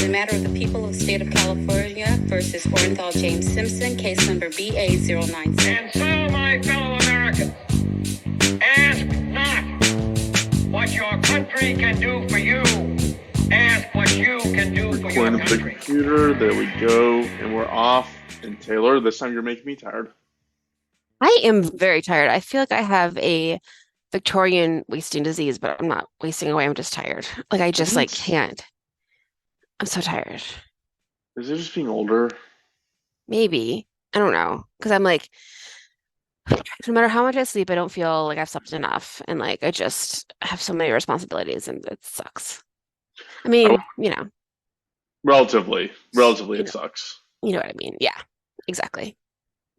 In the matter of the people of the state of California versus Orenthal James Simpson, case number BA097. And so, my fellow Americans, ask not what your country can do for you. Ask what you can do for your Recording the country. computer. There we go. And we're off. And Taylor, this time you're making me tired. I am very tired. I feel like I have a Victorian wasting disease, but I'm not wasting away. I'm just tired. Like I just can't. I'm so tired. Is it just being older? Maybe. I don't know. Because I'm like, no matter how much I sleep, I don't feel like I've slept enough. And like I just have so many responsibilities and it sucks. I mean, Relatively, it know. sucks. You know what I mean? Yeah, exactly.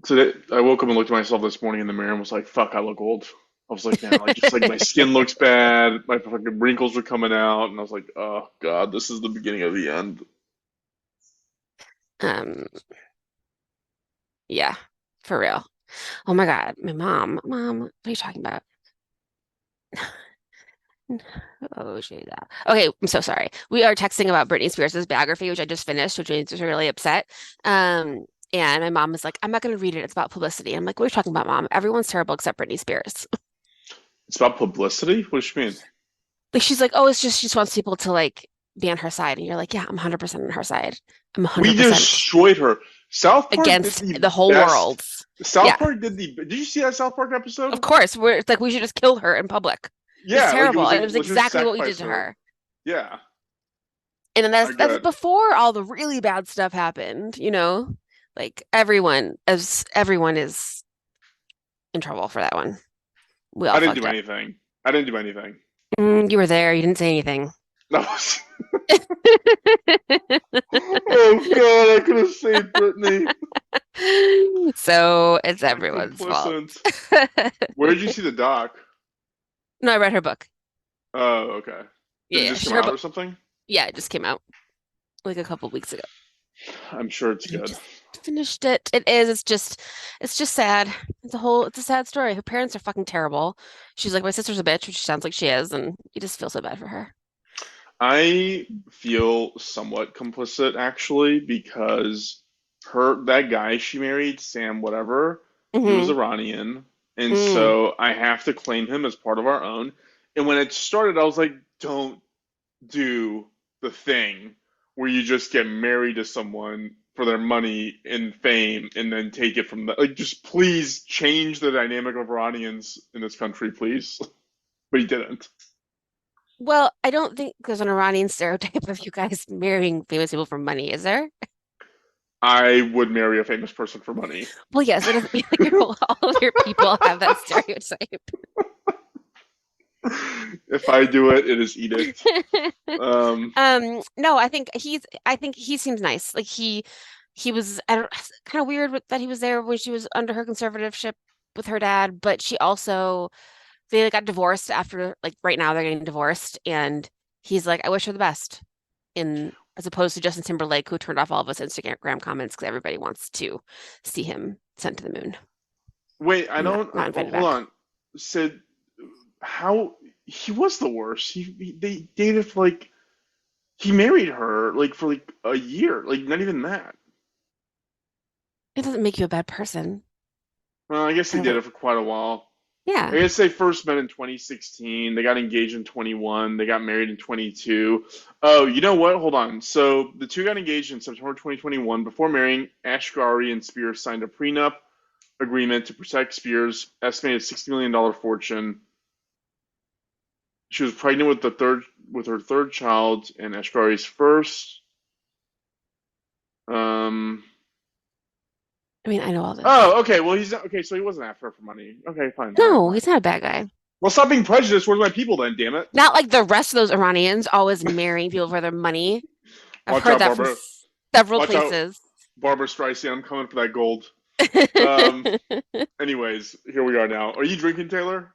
So I woke up and looked at myself this morning in the mirror and was like, fuck, I look old. I was like, man, just like my skin looks bad, my fucking wrinkles are coming out, and I was like, oh god, this is the beginning of the end. Yeah, for real. Oh my God, my mom, what are you talking about? Oh, she's that. Okay, I'm so sorry. We are texting about Britney Spears' biography, which I just finished, which made me really upset. And my mom was like, I'm not going to read it. It's about publicity. I'm like, what are you talking about, Mom? Everyone's terrible except Britney Spears. It's about publicity? What does she mean? Like, she's like, oh, it's just she just wants people to like be on her side. And you're like, yeah, I'm 100% on her side. I'm 100% We destroyed her. South Park against did the whole best. world. South Park did Did you see that South Park episode? Of course. It's like we should just kill her in public. Yeah, it's terrible. like, it was exactly what we did to her. Yeah. And then that's before all the really bad stuff happened, you know? Like everyone is in trouble for that one. We all I didn't do anything. You were there. You didn't say anything. No. Oh God, I could have saved Britney. So it's everyone's fault. Where did you see the doc? No, I read her book. Oh, okay. Did it just come out or something? Yeah, it just came out like a couple weeks ago. I'm sure it's good. Just finished it. It is. It's just sad. It's a sad story. Her parents are fucking terrible. She's like, my sister's a bitch, which sounds like she is, and you just feel so bad for her. I feel somewhat complicit actually because that guy she married, Sam whatever, he was Iranian, and so I have to claim him as part of our own. And when it started, I was like, don't do the thing where you just get married to someone for their money and fame and then take it from like, just please change the dynamic of Iranians in this country, please. But he didn't. Well, I don't think there's an Iranian stereotype of you guys marrying famous people for money, is there? I would marry a famous person for money. Well, yes, it doesn't mean like all of your people have that stereotype. If I do it, it is edict. No, I think he seems nice. Like he was kind of weird that he was there when she was under her conservatorship with her dad, but they got divorced after, like right now they're getting divorced, and he's like, I wish her the best. As opposed to Justin Timberlake, who turned off all of his Instagram comments because everybody wants to see him sent to the moon. Wait, hold on. Said how he was the worst. They dated for like he married her like for like a year, like not even that. It doesn't make you a bad person. Well, I guess they did it for quite a while. Yeah. I guess they first met in 2016. They got engaged in 21. They got married in 22. Oh, you know what? Hold on. So the two got engaged in September 2021. Before marrying, Ashgari and Spears signed a prenup agreement to protect Spears' estimated $60 million fortune. She was pregnant with her third child and Ashgari's first. I mean, I know all this. Oh, okay. Well, he's not, okay. So he wasn't after her for money. Okay, fine. No, he's not a bad guy. Well, stop being prejudiced. Where's my people then? Damn it! Not like the rest of those Iranians always marrying people for their money. I've heard that from several places. Barbara Streisand, I'm coming for that gold. Anyways, here we are now. Are you drinking, Taylor?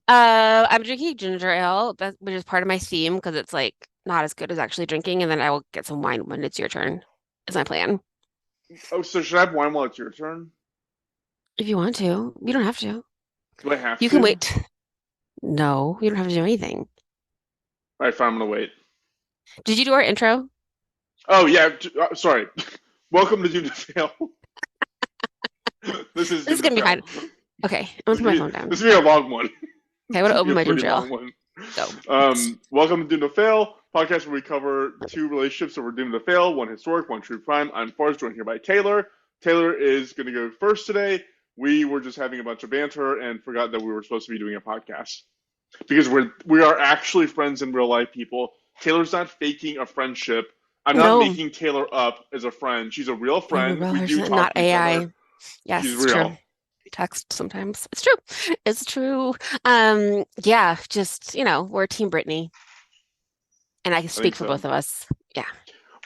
I'm drinking ginger ale, which is part of my theme because it's like not as good as actually drinking, and then I will get some wine when it's your turn. Is my plan. Oh, so should I have wine while it's your turn? If you want to. You don't have to. Do I have to? You can wait. No, you don't have to do anything. All right, fine. I'm gonna wait. Did you do our intro? Oh yeah, sorry. Welcome to Doom to Fail. This is This is Doom to gonna be fine. Fail. Okay, I'm gonna put my phone down. This will be a long one. Okay, I want to This will open be a my ginger pretty ale. long one. Go. Welcome to Doom to Fail, podcast where we cover two relationships that were doomed to fail, one historic, one true crime. I'm Fars, joined here by Taylor. Taylor is going to go first today. We were just having a bunch of banter and forgot that we were supposed to be doing a podcast because we are actually friends in real life, people. Taylor's not faking a friendship. I'm not No, making Taylor up as a friend. She's a real no, we're friend. We do brothers, talk not to each AI. other. Yes, She's it's true. real. Text sometimes. It's true. It's true. Yeah, just, we're Team Brittany, and I can I think speak for so. both of us. Yeah.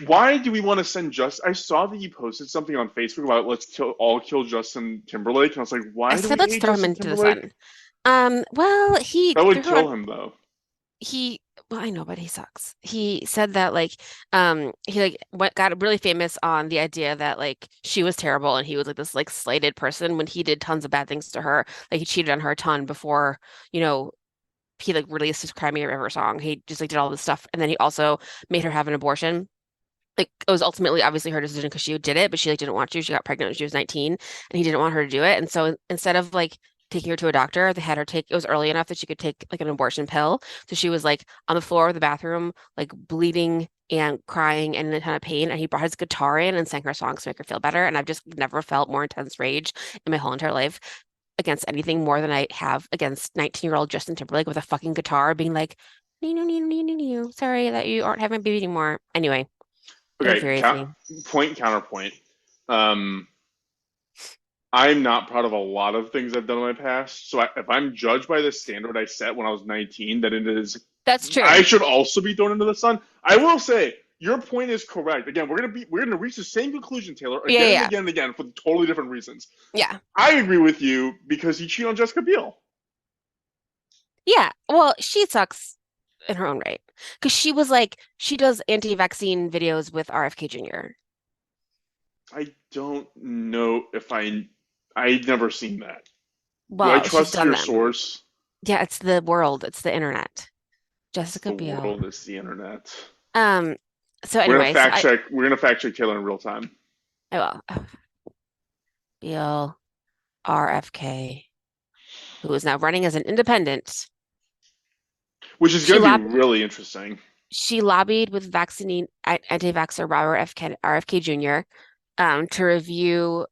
Why do we want to send just? I saw that you posted something on Facebook about all kill Justin Timberlake, and I was like, I why do said we let's hate throw him Justin into the Timberlake? sun. Well, he That would threw kill out him though. he well, I know, but he sucks. He said that he got really famous on the idea that like she was terrible and he was like this like slighted person when he did tons of bad things to her. Like he cheated on her a ton before, you know, he like released his Cry Me a River song. He just like did all this stuff. And then he also made her have an abortion. Like it was ultimately obviously her decision because she did it, but she like didn't want to. She got pregnant when she was 19 and he didn't want her to do it. And so instead of like taking her to a doctor, they had her take it was early enough that she could take like an abortion pill. So she was like on the floor of the bathroom, like bleeding and crying and in a ton of pain. And he brought his guitar in and sang her songs to make her feel better. And I've just never felt more intense rage in my whole entire life against anything more than I have against 19-year-old Justin Timberlake with a fucking guitar being like, no, no, no, no, no, no. Sorry that you aren't having a baby anymore. Anyway. It Okay, infuriates me. counterpoint. Um, I'm not proud of a lot of things I've done in my past. So if I'm judged by the standard I set when I was 19, that it is, That's true. I should also be thrown into the sun. I will say your point is correct. Again, we're gonna reach the same conclusion, Taylor, Yeah, again and yeah, again and again for totally different reasons. yeah. I agree with you because he cheated on Jessica Biel. Yeah. Well, she sucks in her own right. Because she was like, she does anti-vaccine videos with RFK Jr. I don't know if I've never seen that. Do I Well, she's trust done your them. source? Yeah, it's the world. It's the internet. The Jessica Biel. world is the internet. Um, so We're gonna anyway, fact check. We're gonna fact check Taylor in real time, I will. Biel, RFK, who is now running as an independent. which is She gonna be lob really interesting. she lobbied with vaccine anti-vaxxer RFK Jr. To review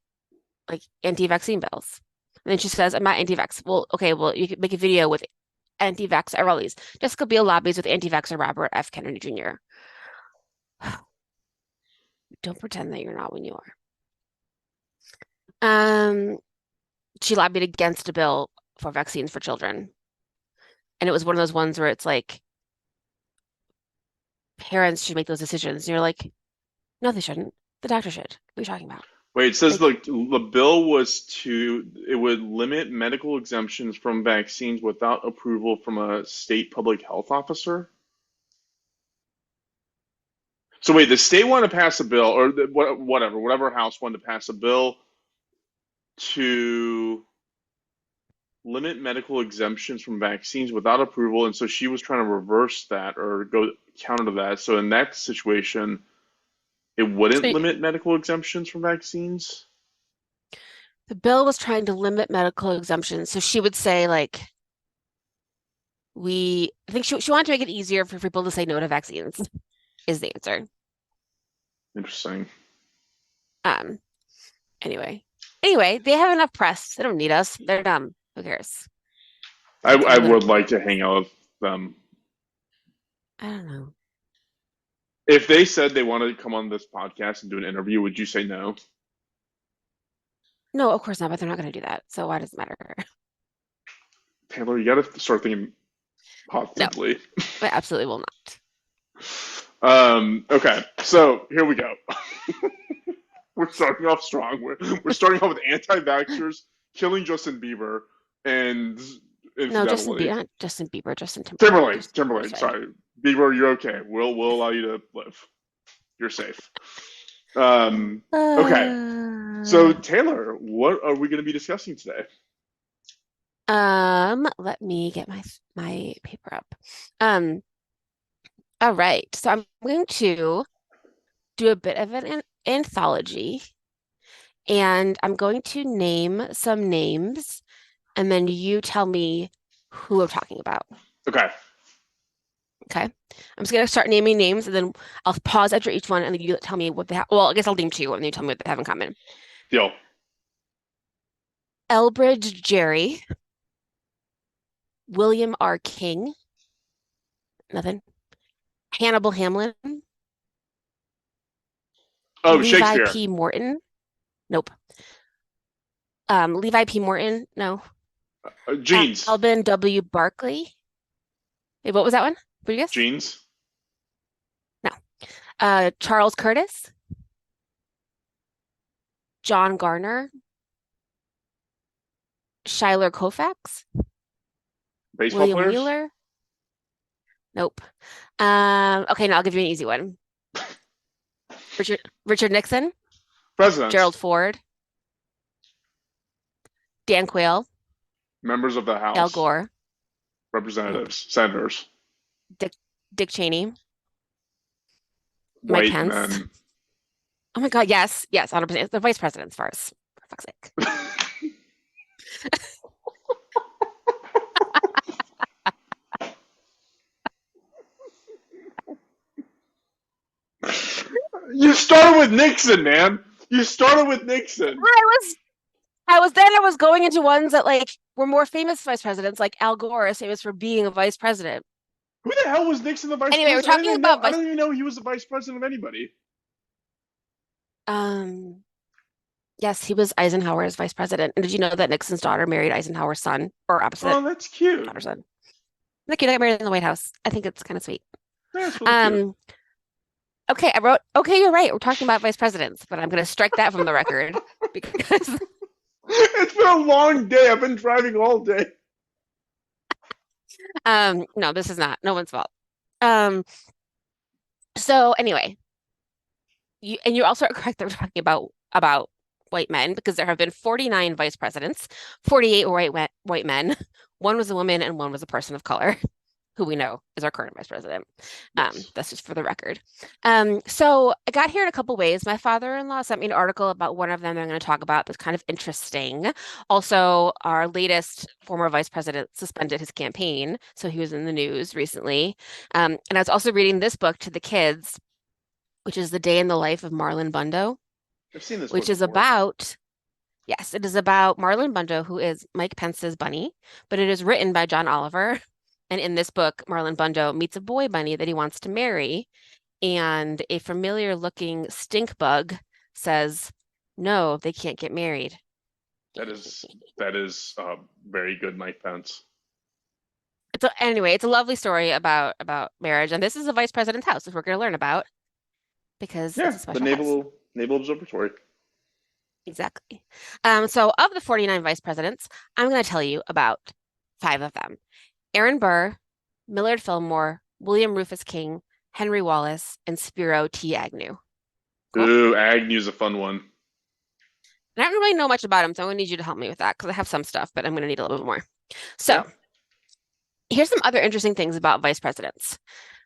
like anti-vaccine bills. And then she says, I'm not anti-vax. Well, okay, well, you could make a video with anti-vax rallies. Jessica Biel lobbies with anti-vaxxer Robert F. Kennedy Jr. Don't pretend that you're not when you are. She lobbied against a bill for vaccines for children. And it was one of those ones where it's like parents should make those decisions. And you're like, no, they shouldn't. The doctor should. What are you talking about? Wait, it says Like, the bill it would limit medical exemptions from vaccines without approval from a state public health officer. So wait, the state wanted to pass a bill, or whatever house wanted to pass a bill to limit medical exemptions from vaccines without approval, and so she was trying to reverse that or go counter to that. So in that situation, it wouldn't so limit medical exemptions from vaccines. the bill was trying to limit medical exemptions. So she would say, like, I think she wanted to make it easier for people to say no to vaccines, is the answer. Interesting. Um, anyway. Anyway, they have enough press. They don't need us. They're dumb. Who cares? I would like to hang out with them. I don't know. If they said they wanted to come on this podcast and do an interview, would you say no? No, of course not, but they're not going to do that. So why does it matter? Taylor, you got to start thinking No, positively. I absolutely will not. Okay, so here we go. We're starting off strong. We're starting off with anti-vaxxers killing Justin Bieber and No, infidelity. not Justin Bieber, Justin Timberlake. Timberlake. Sorry. Sorry, Bieber, you're okay. We'll allow you to live. You're safe. Okay. So Taylor, what are we going to be discussing today? Let me get my paper up. All right. So I'm going to do a bit of an anthology, and I'm going to name some names, and then you tell me who I'm talking about. Okay. Okay. I'm just gonna start naming names, and then I'll pause after each one, and then you tell me what they have. Well, I guess I'll name two, and then you tell me what they have in common. Deal. Elbridge Gerry, William R. King, nothing. Hannibal Hamlin, Oh, Levi Shakespeare. P. Morton, nope. Levi P. Morton, no. Jeans. Alban W. Barkley. Wait, what was that one? What did you guess? Jeans. No. Charles Curtis, John Garner, Schuyler Colfax, Baseball William players. Wheeler. Nope. Okay, now I'll give you an easy one. Richard Nixon, Presidents. Gerald Ford, Dan Quayle, Members of the House. Al Gore, Representatives. Senators. Dick Cheney, Mike White Pence. men. Oh my God, yes, 100%. It's the vice president's farce. For fuck's sake. You started with Nixon, man. You started with Nixon. I was going into ones that like were more famous vice presidents, like Al Gore is famous for being a vice president. Who the hell was Nixon the vice Anyway, we're president? talking about I don't even know he was the vice president of anybody. Yes, he was Eisenhower's vice president. And did you know that Nixon's daughter married Eisenhower's son, or opposite? Oh, that's cute. Daughter's son. Look, they got married in the White House. I think it's kind of sweet. Yeah, it's really cute. Okay, I wrote, okay, you're right. We're talking about vice presidents, but I'm going to strike that from the record because It's been a long day. I've been driving all day. no, this is not no one's fault. So anyway, you also are correct that we're talking about white men because there have been 49 vice presidents, 48 were white men, one was a woman, and one was a person of color, who we know is our current vice president. Yes. That's just for the record. So I got here in a couple ways. My father-in-law sent me an article about one of them that I'm going to talk about that's kind of interesting. Also, our latest former vice president suspended his campaign, so he was in the news recently. And I was also reading this book to the kids, which is The Day in the Life of Marlon Bundo, I've seen this which book is before. about, yes, it is about Marlon Bundo, who is Mike Pence's bunny, but it is written by John Oliver. And in this book, Marlon Bundo meets a boy bunny that he wants to marry, and a familiar looking stink bug says, no, they can't get married. That is very good, Mike Pence. Anyway, it's a lovely story about marriage, and this is a vice president's house, which we're going to learn about because Yeah, it's a special the house. Naval Observatory. Exactly. So of the 49 vice presidents, I'm going to tell you about 5 of them. Aaron Burr, Millard Fillmore, William Rufus King, Henry Wallace, and Spiro T. Agnew. Cool. Ooh, Agnew's a fun one. I don't really know much about him, so I'm going to need you to help me with that because I have some stuff, but I'm going to need a little bit more. So here's some other interesting things about vice presidents.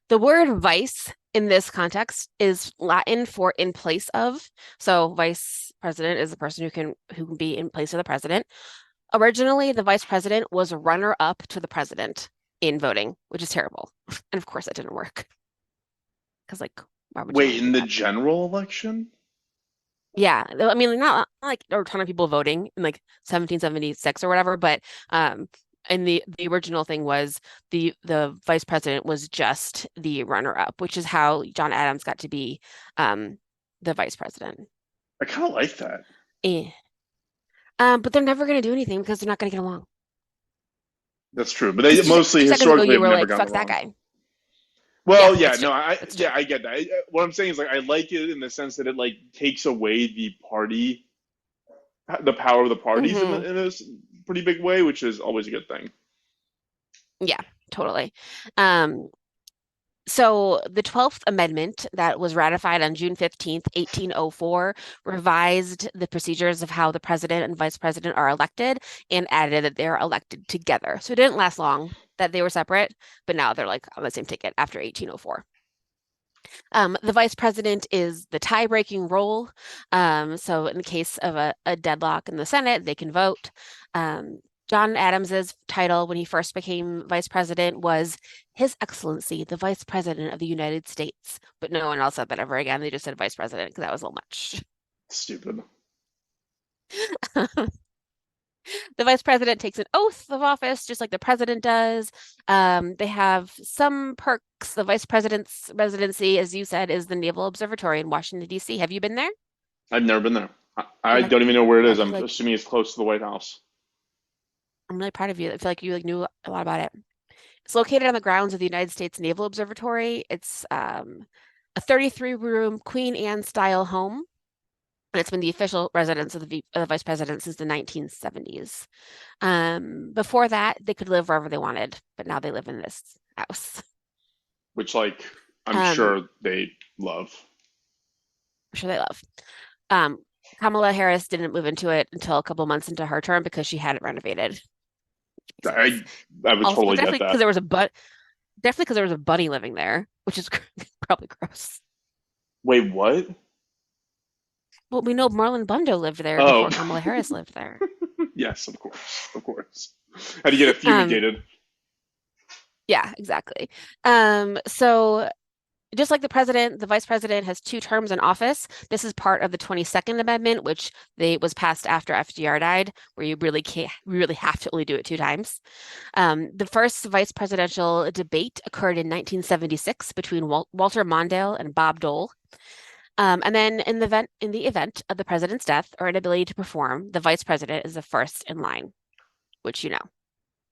The word vice in this context is Latin for in place of. So vice president is the person who can be in place of the president. Originally, the vice president was a runner-up to the president in voting, which is terrible. And of course, that didn't work. Because, like, why would you Wait, in the general election? Yeah, I mean, not like there were a ton of people voting in like 1776 or whatever, but and the original thing was the vice president was just the runner-up, which is how John Adams got to be the vice president. I kind of like that. But they're never going to do anything because they're not going to get along. That's true, but they mostly historically have never gotten fuck that along. guy. Well, Yeah, yeah, no, I get that. What I'm saying is, like, I like it in the sense that it like takes away the power of the parties in a pretty big way, which is always a good thing. Yeah, totally. So the 12th Amendment that was ratified on June 15th, 1804, revised the procedures of how the president and vice president are elected and added that they're elected together. So it didn't last long that they were separate, but now they're like on the same ticket after 1804. The vice president is the tie-breaking role. So in the case of a deadlock in the Senate, they can vote. John Adams's title when he first became vice president was His Excellency, the Vice President of the United States. But no one else said that ever again. They just said vice president because that was a little much. Stupid. The vice president takes an oath of office, just like the president does. They have some perks. The vice president's residency, as you said, is the Naval Observatory in Washington, D.C. Have you been there? I've never been there. I Okay. don't even know where it I is. feel I'm like assuming it's close to the White House. I'm really proud of you. I feel like you like knew a lot about it. It's located on the grounds of the United States Naval Observatory. It's a 33-room Queen Anne style home, and it's been the official residence of the vice president since the 1970s. Before that, they could live wherever they wanted, but now they live in this house. Which, like, I'm Um, sure they love. I'm sure they love. Kamala Harris didn't move into it until a couple months into her term because she had it renovated. I I would Also, totally get definitely because that. there was definitely because there was a bunny living there, which is probably gross. Wait, what? Well, we know Marlon Bundo lived there Oh, before Kamala Harris lived there. yes, of course, of course. How do you get it Um, fumigated? yeah, exactly. So just like the president, the vice president has 2 terms in office. This is part of the 22nd Amendment, which they was passed after FDR died, where you really can't, you really have to only do it 2 times. The first vice presidential debate occurred in 1976 between Walter Mondale and Bob Dole. And then in the event of the president's death or inability to perform, the vice president is the first in line, which you know.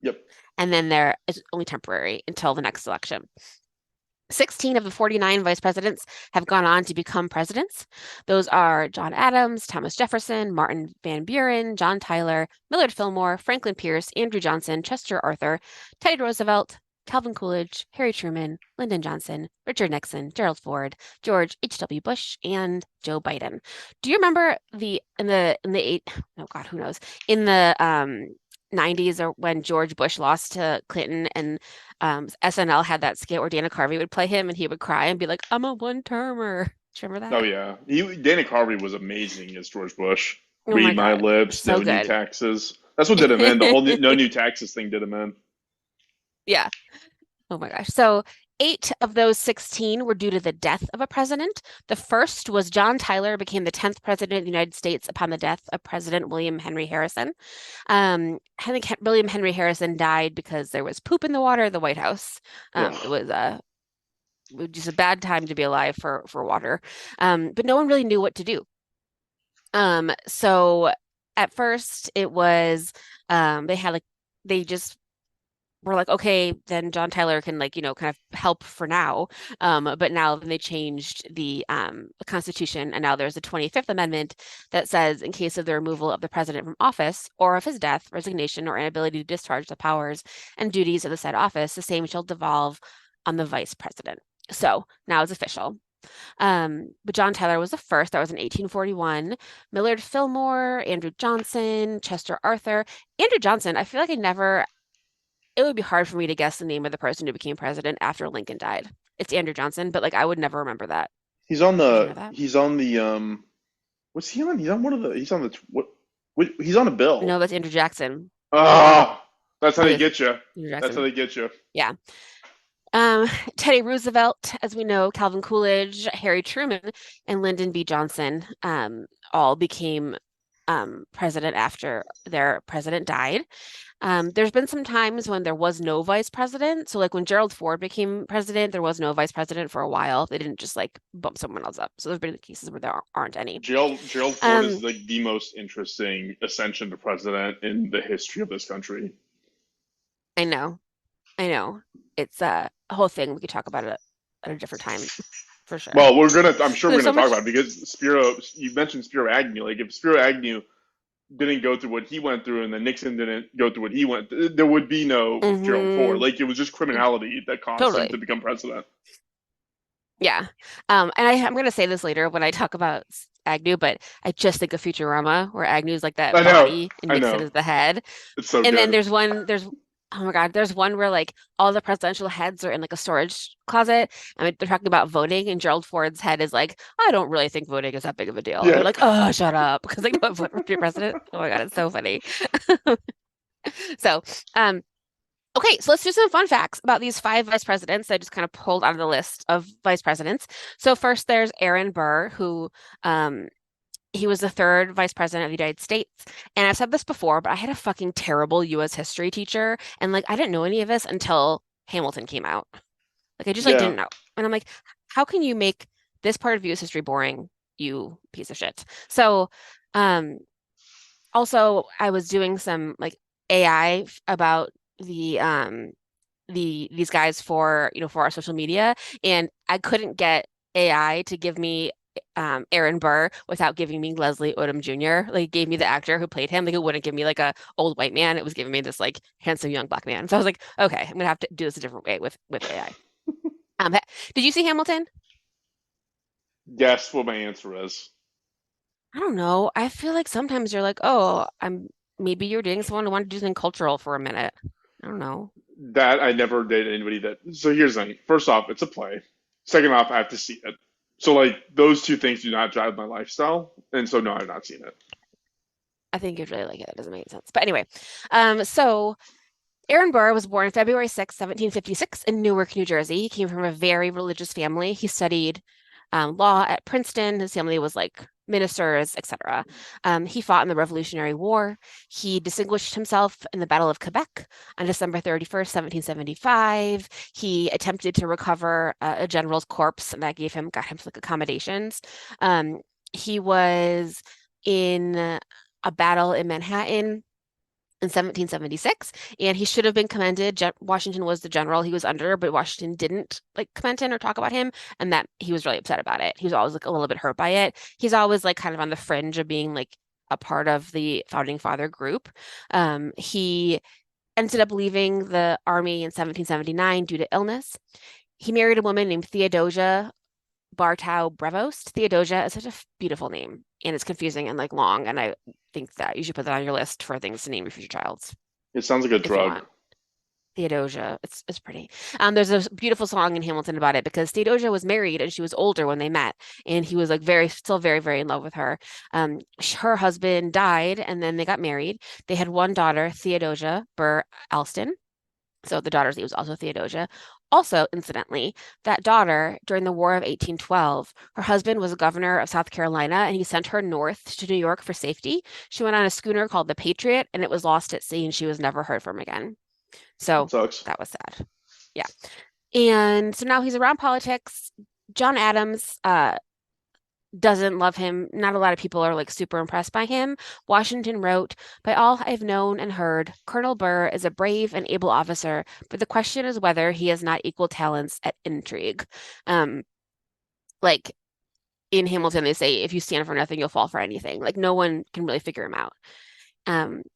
Yep. And then there is only temporary until the next election. 16 of the 49 vice presidents have gone on to become presidents. Those are John Adams, Thomas Jefferson, Martin Van Buren, John Tyler, Millard Fillmore, Franklin Pierce, Andrew Johnson, Chester Arthur, Teddy Roosevelt, Calvin Coolidge, Harry Truman, Lyndon Johnson, Richard Nixon, Gerald Ford, George H.W. Bush, and Joe Biden. Do you remember in the eight, oh God, who knows, in the 90s or when George Bush lost to Clinton and SNL had that skit where Dana Carvey would play him and he would cry and be like, I'm a one-termer. Do you remember Oh that? yeah. Dana Carvey was amazing as George Bush. Oh my Read my God. lips, So no new good. taxes. That's what did him in. The whole no new taxes thing did him in. Yeah. Oh my gosh. So 8 of those 16 were due to the death of a president. The first was John Tyler became the 10th president of the United States upon the death of President William Henry Harrison. I think William Henry Harrison died because there was poop in the water at the White House. It Ugh. was just a bad time to be alive for water. But no one really knew what to do. So at first it was they just were like, okay, then John Tyler can like, kind of help for now. But now then they changed the Constitution, and now there's the 25th Amendment that says, in case of the removal of the president from office or of his death, resignation, or inability to discharge the powers and duties of the said office, the same shall devolve on the vice president. So now it's official. But John Tyler was the first. That was in 1841. Millard Fillmore, Andrew Johnson, Chester Arthur. Andrew Johnson, I feel like it would be hard for me to guess the name of the person who became president after Lincoln died. It's Andrew Johnson, but like I would never remember that. He's on Did you know the that? what's he on? He's on a bill. No, that's Andrew Jackson. Ah, that's how Oh, they yes, get you. Andrew That's how Jackson. they get you. Yeah. Teddy Roosevelt, as we know, Calvin Coolidge, Harry Truman, and Lyndon B. Johnson all became president after their president died. There's been some times when there was no vice president. So like when Gerald Ford became president, there was no vice president for a while. They didn't just like bump someone else up. So there's been cases where there aren't any. Gerald Ford is Um, like the most interesting ascension to president in the history of this country. I know, I know. It's a whole thing. We could talk about it at a different time for sure. Well, I'm sure we're There's gonna so talk much. about it because you mentioned Spiro Agnew. Like if Spiro Agnew didn't go through what he went through and then Nixon didn't go through what he went through, there would be no Gerald Ford. Hmm. Like it was just criminality that caused him to Totally. become president. Yeah. And I'm going to say this later when I talk about Agnew, but I just think of Futurama where Agnew's like I that know, body and I Nixon know. is the head. It's so And then good. there's Oh my God, there's one where like all the presidential heads are in like a storage closet. I mean, they're talking about voting, and Gerald Ford's head is like, I don't really think voting is that big of a deal. And they're Yeah. like, oh, shut up, because they don't vote for your president. Oh my God, it's so funny. So, um, okay, so let's do some fun facts about these five vice presidents I just kind of pulled out of the list of vice presidents. So first, there's Aaron Burr, who um, he was the third vice president of the United States. And I've said this before, but I had a fucking terrible US history teacher. And like, I didn't know any of this until Hamilton came out. Like, I just like Yeah. didn't know. And I'm like, how can you make this part of US history boring, you piece of shit? So, um, also I was doing some like AI about the these guys for for our social media, and I couldn't get AI to give me Aaron Burr without giving me Leslie Odom Jr. Like, it gave me the actor who played him. Like, it wouldn't give me like a old white man. It was giving me this like handsome young black man. So I was like, okay, I'm gonna have to do this a different way with AI. Did you see Hamilton? Guess what my answer is. I don't know. I feel like sometimes you're like, oh, I'm maybe you're dating someone who wanted to do something cultural for a minute. I don't know. That I never dated anybody that. So here's the thing. First off, it's a play. Second off, I have to see it. So like those two things do not drive my lifestyle, and so no, I've not seen it. I think you'd really like it. That doesn't make sense. But anyway, so Aaron Burr was born February 6th, 1756 in Newark, New Jersey. He came from a very religious family. He studied law at Princeton. His family was like ministers, etc. He fought in the Revolutionary War. He distinguished himself in the Battle of Quebec on December 31st, 1775. He attempted to recover a general's corpse, and that got him like accommodations. He was in a battle in Manhattan in 1776, and he should have been commended. Washington was the general he was under, but Washington didn't like commend him or talk about him, and that he was really upset about it. He was always like a little bit hurt by it. He's always like kind of on the fringe of being like a part of the founding father group. He ended up leaving the army in 1779 due to illness. He married a woman named Theodosia Bartow Brevost. Theodosia is such a beautiful name, and it's confusing and like long, and I think that you should put that on your list for things to name your future child It sounds like a if you drug. want. Theodosia, it's pretty. There's a beautiful song in Hamilton about it because Theodosia was married and she was older when they met, and he was like still very, very in love with her. Her husband died, and then they got married. They had one daughter, Theodosia Burr Alston. So the daughter's name was also Theodosia. Also, incidentally, that daughter, during the War of 1812, her husband was a governor of South Carolina, and he sent her north to New York for safety. She went on a schooner called the Patriot, and it was lost at sea, and she was never heard from again. It So sucks. that was sad. Yeah. And so now he's around politics. John Adams doesn't love him. Not a lot of people are like super impressed by him. Washington wrote, by all I've known and heard, Colonel Burr is a brave and able officer, but the question is whether he has not equal talents at intrigue. Um, like in Hamilton, they say, if you stand for nothing, you'll fall for anything. Like no one can really figure him out.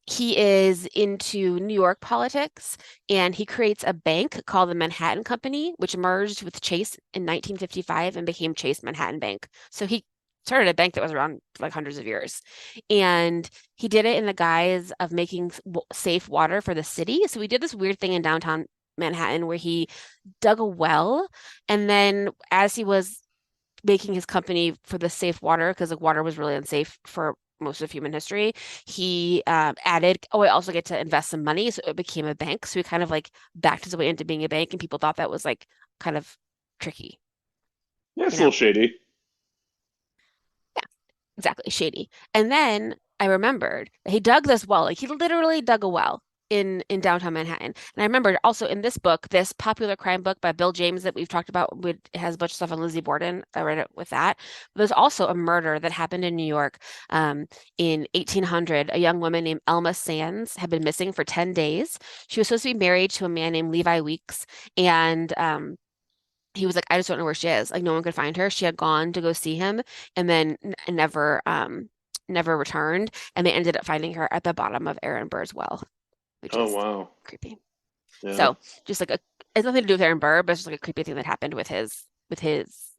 He is into New York politics, and he creates a bank called the Manhattan Company, which merged with Chase in 1955 and became Chase Manhattan Bank. So he started a bank that was around for like hundreds of years. And he did it in the guise of making safe water for the city. So he did this weird thing in downtown Manhattan where he dug a well, and then as he was making his company for the safe water, because the water was really unsafe for most of human history, he added, oh, I also get to invest some money. So it became a bank. So he kind of like backed his way into being a bank, and people thought that was like kind of tricky, Yeah, it's you a little know? shady. Yeah, exactly. Shady. And then I remembered that he dug this well. Like he literally dug a well in downtown Manhattan. And I remembered also in this book, this popular crime book by Bill James that we've talked about, it has a bunch of stuff on Lizzie Borden. I read it with that. But there's also a murder that happened in New York in 1800. A young woman named Elma Sands had been missing for 10 days. She was supposed to be married to a man named Levi Weeks, and he was like, I just don't know where she is. Like no one could find her. She had gone to go see him, and then never returned. And they ended up finding her at the bottom of Aaron Burr's well, which Oh is wow. creepy. Yeah. So just like it's nothing to do with Aaron Burr, but it's just like a creepy thing that happened with his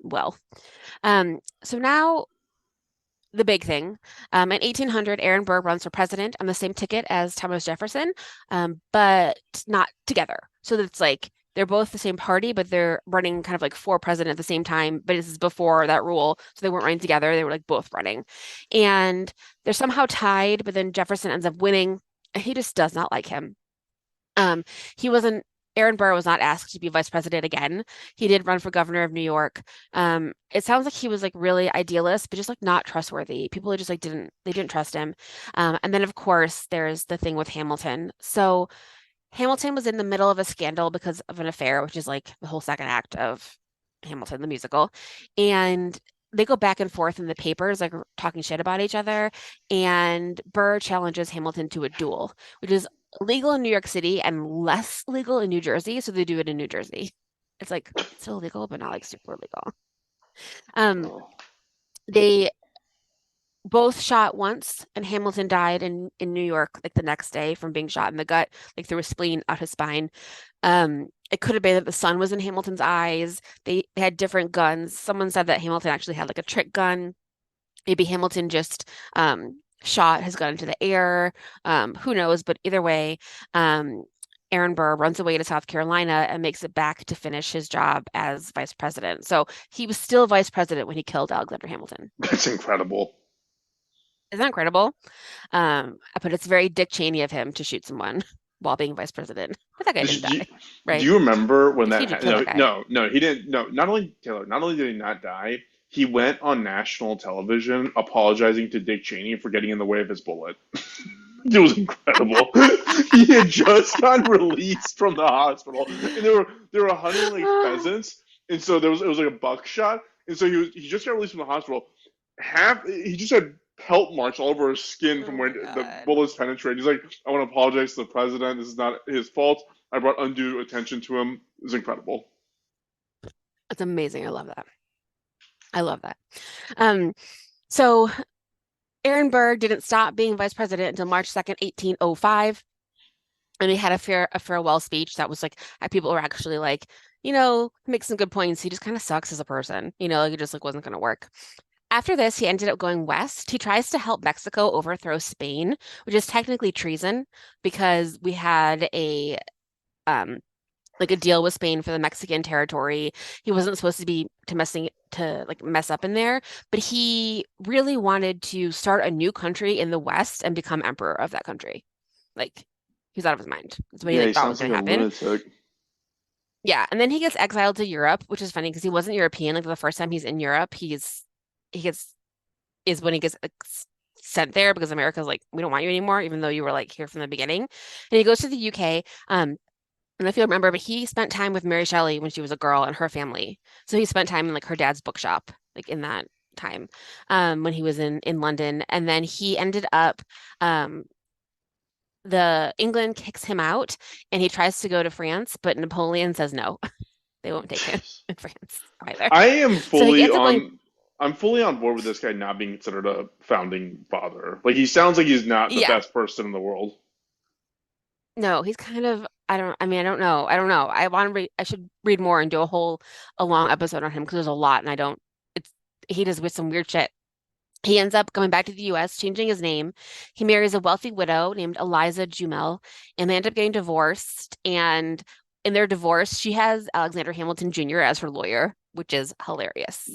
well. So now the big thing. In 1800, Aaron Burr runs for president on the same ticket as Thomas Jefferson, but not together. So that it's like they're both the same party, but they're running kind of like for president at the same time. But this is before that rule, so they weren't running together. They were like both running, and they're somehow tied. But then Jefferson ends up winning, and he just does not like him. Um, he wasn't. Aaron Burr was not asked to be vice president again. He did run for governor of New York. It sounds like he was like really idealist, but just like not trustworthy. People just like didn't trust him. And then of course there's the thing with Hamilton. So Hamilton was in the middle of a scandal because of an affair, which is like the whole second act of Hamilton, the musical. And they go back and forth in the papers, like talking shit about each other. And Burr challenges Hamilton to a duel, which is legal in New York City and less legal in New Jersey. So they do it in New Jersey. It's like still legal, but not like super legal. Um, Oh. they both shot once, and Hamilton died in New York like the next day from being shot in the gut, like through a spleen out his spine. It could have been that the sun was in Hamilton's eyes. They had different guns. Someone said that Hamilton actually had like a trick gun. Maybe Hamilton just shot his gun into the air. Who knows? But either way, Aaron Burr runs away to South Carolina and makes it back to finish his job as vice president. So he was still vice president when he killed Alexander Hamilton. That's incredible. Isn't that incredible? But it's very Dick Cheney of him to shoot someone while being vice president. But that guy didn't die, right? Do you remember when He that? did kill that guy. No, he didn't. No, not only Taylor. Not only did he not die, he went on national television apologizing to Dick Cheney for getting in the way of his bullet. It was incredible. He had just gotten released from the hospital, and they were hunting like pheasants, and so it was like a buckshot, and so he just got released from the hospital. He just had pelt marks all over his skin from Oh where my the God. bullets penetrated. He's like, I want to apologize to the president. This is not his fault. I brought undue attention to him. It was incredible. That's amazing. I love that. I love that. So Aaron Burr didn't stop being vice president until March 2nd, 1805. And he had a farewell speech that was like, people were actually like, make some good points. He just kind of sucks as a person, like it just like wasn't going to work. After this, he ended up going west. He tries to help Mexico overthrow Spain, which is technically treason because we had a deal with Spain for the Mexican territory. He wasn't supposed to be mess up in there, but he really wanted to start a new country in the West and become emperor of that country. Like he's out of his mind. That's what Yeah, he he thought was sounds going like to a happen. lunatic. Yeah, and then he gets exiled to Europe, which is funny because he wasn't European. Like the first time he's in Europe, he when he gets sent there because America's like, we don't want you anymore, even though you were like here from the beginning. And he goes to the UK. And if you remember, but he spent time with Mary Shelley when she was a girl and her family. So he spent time in like her dad's bookshop, like in that time, when he was in London. And then he ended up England kicks him out and he tries to go to France, but Napoleon says no. They won't take him in France either. I am So he ends up going, I'm fully on board with this guy not being considered a founding father. Like he sounds like he's not the yeah, best person in the world. no, he's kind of, I don't know. I should read more and do a long episode on him because there's a lot and he does with some weird shit. He ends up going back to the US, changing his name. He marries a wealthy widow named Eliza Jumel, and they end up getting divorced. And in their divorce, she has Alexander Hamilton Jr. as her lawyer, which is hilarious.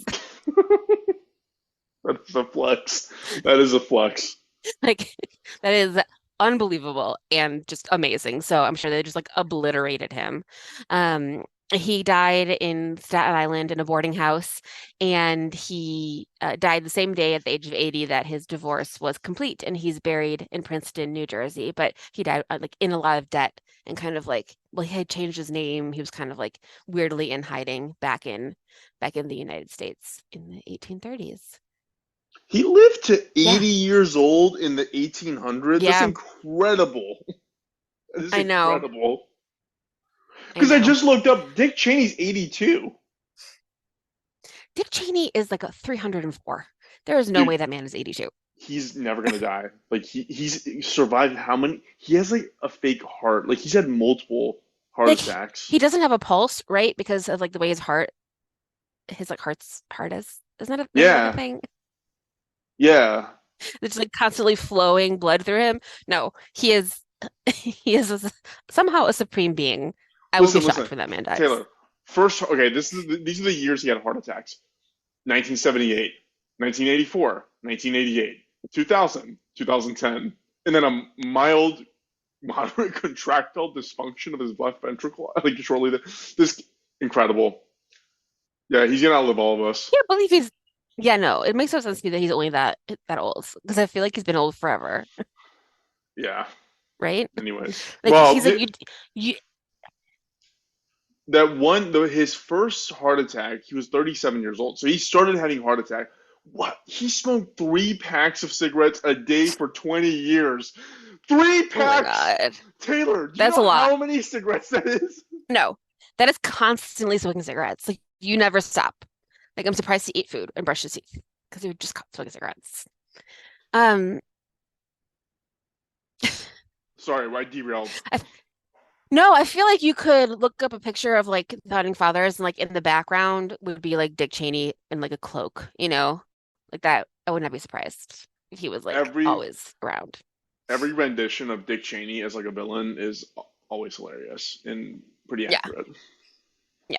That's a flex. That is a flex. Like that is unbelievable and just amazing. So I'm sure they just like obliterated him. He died in Staten Island in a boarding house, and he died the same day at the age of 80 that his divorce was complete, and he's buried in Princeton, New Jersey. But he died like in a lot of debt and kind of like, well, he had changed his name. He was kind of like weirdly in hiding back in the United States in the 1830s. He lived to 80 Yeah. years old in the 1800s. That's Yeah. incredible. That is I know. incredible. Because I just looked up Dick Cheney's 82. Dick Cheney is like a 304. There is no Dude, way that man is 82. he's never gonna die. Like he's survived how many? He has like a fake heart. Like he's had multiple heart Like attacks. he doesn't have a pulse, right? Because of like the way his like heart is. Isn't that a Yeah. thing? Yeah. It's like constantly flowing blood through him. No, he is he is somehow a supreme being. I will be Listen, shocked listen, when that man dies. Taylor. First, okay, these are the years he had heart attacks: 1978, 1984, 1988, 2000, 2010, and then a moderate contractile dysfunction of his left ventricle. Like shortly, this incredible. Yeah, he's gonna outlive all of us. Can't believe he's yeah, no, it makes no sense to me that he's only that old because I feel like he's been old forever, Yeah. right? Anyways, Like he's like you his first heart attack, he was 37 years old. So he started having heart attack. What? He smoked 3 packs of cigarettes a day for 20 years. Three oh my packs! God. Taylor, do you That's know a lot. how many cigarettes that is? No, that is constantly smoking cigarettes. Like you never stop. Like I'm surprised to eat food and brush his teeth because he would just smoking cigarettes. Um, Sorry, I derailed. I, no, I feel like you could look up a picture of like the founding fathers and like in the background would be like Dick Cheney in like a cloak, like that. I would not be surprised if he was like Every always around. every rendition of Dick Cheney as like a villain is always hilarious and pretty Yeah, accurate. yeah.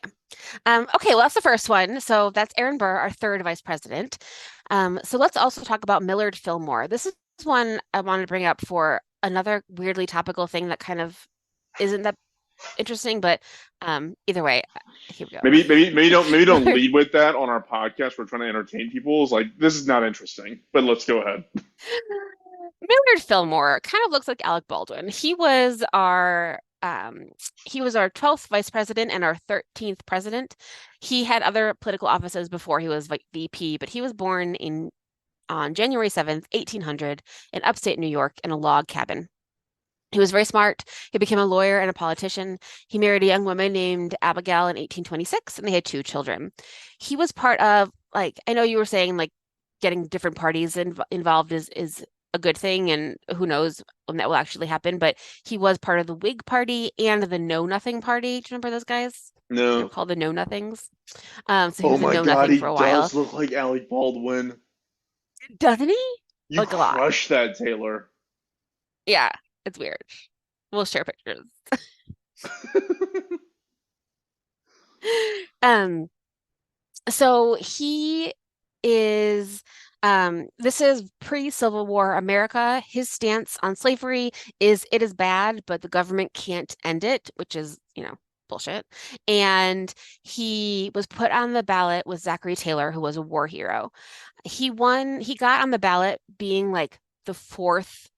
Okay, well, that's the first one. So that's Aaron Burr, our third vice president. So let's also talk about Millard Fillmore. This is one I wanted to bring up for another weirdly topical thing that kind of isn't that interesting, but either way, here we go. Maybe don't Millard, lead with that on our podcast. We're trying to entertain people. It's like this is not interesting, but let's go ahead. Millard Fillmore kind of looks like Alec Baldwin. He was our 12th vice president and our 13th president. He had other political offices before he was like VP, but he was born on January 7th, 1800 in upstate New York in a log cabin. He was very smart. He became a lawyer and a politician. He married a young woman named Abigail in 1826, and they had 2 children. He was part of, like, I know you were saying, like, getting different parties involved is a good thing, and who knows when that will actually happen. But he was part of the Whig Party and the Know Nothing Party. Do you remember those guys? They were No. called the Know Nothings. So he Oh was a my Know God, Nothing he for a while, does look like Alec Baldwin. doesn't he? You Like a lot. crushed that, Taylor. Yeah, it's weird. We'll share pictures. Um, so he is this is pre-Civil War America. His stance on slavery is it is bad, but the government can't end it, which is, bullshit. And he was put on the ballot with Zachary Taylor, who was a war hero. He got on the ballot being like the fourth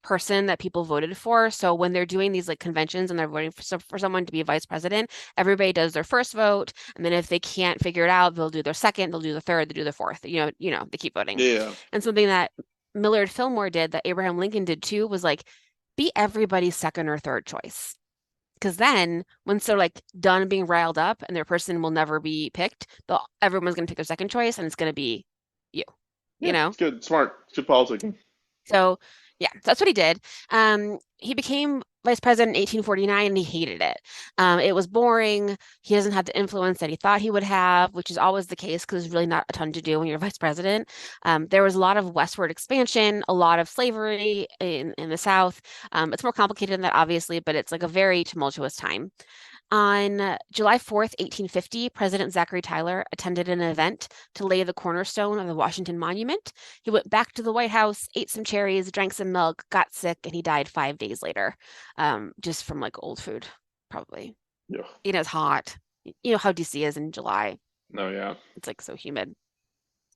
person that people voted for. So when they're doing these like conventions and they're voting for someone to be a vice president, everybody does their first vote, and then if they can't figure it out, they'll do their second, they'll do the third, they'll do the fourth. They keep voting. Yeah. And something that Millard Fillmore did that Abraham Lincoln did too was like be everybody's second or third choice. Because then once they're like done being riled up and their person will never be picked, everyone's going to pick their second choice and it's going to be you, you Yeah, know? it's good. Smart. It's good politicking. So yeah, that's what he did. He became vice president in 1849 and he hated it. It was boring. He doesn't have the influence that he thought he would have, which is always the case because there's really not a ton to do when you're vice president. There was a lot of westward expansion, a lot of slavery in the South. It's more complicated than that, obviously, but it's like a very tumultuous time. On July 4th, 1850, President Zachary Taylor attended an event to lay the cornerstone of the Washington Monument. He went back to the White House, ate some cherries, drank some milk, got sick, and he died 5 days later, just from like old food, probably. Yeah. It's hot. You know how DC is in July. No, yeah. It's like so humid.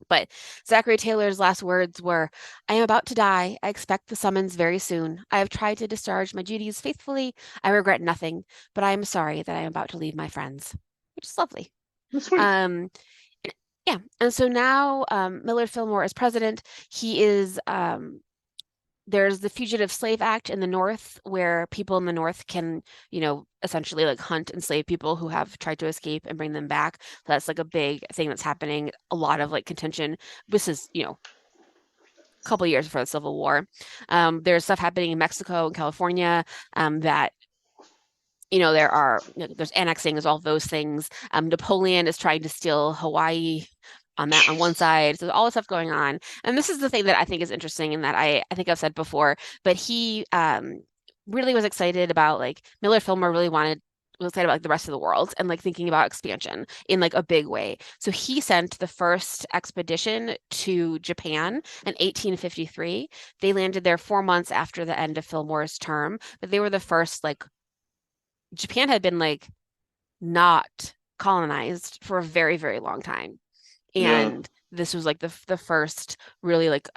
But Zachary Taylor's last words were, I am about to die. I expect the summons very soon. I have tried to discharge my duties faithfully. I regret nothing, but I am sorry that I am about to leave my friends, which is lovely. That's sweet. Yeah. And so now Millard Fillmore is president. He is there's the Fugitive Slave Act in the North, where people in the North can, essentially like hunt enslaved people who have tried to escape and bring them back. So that's like a big thing that's happening. A lot of like contention. This is, a couple years before the Civil War. There's stuff happening in Mexico and California that there's annexing, there's all those things. Napoleon is trying to steal Hawaii on one side. So all this stuff going on. And this is the thing that I think is interesting and that I think I've said before, but he really was excited about like Millard Fillmore really was excited about like the rest of the world and like thinking about expansion in like a big way. So he sent the first expedition to Japan in 1853. They landed there 4 months after the end of Fillmore's term, but they were the first like Japan had been like not colonized for a very, very long time. Yeah. And this was like the first really like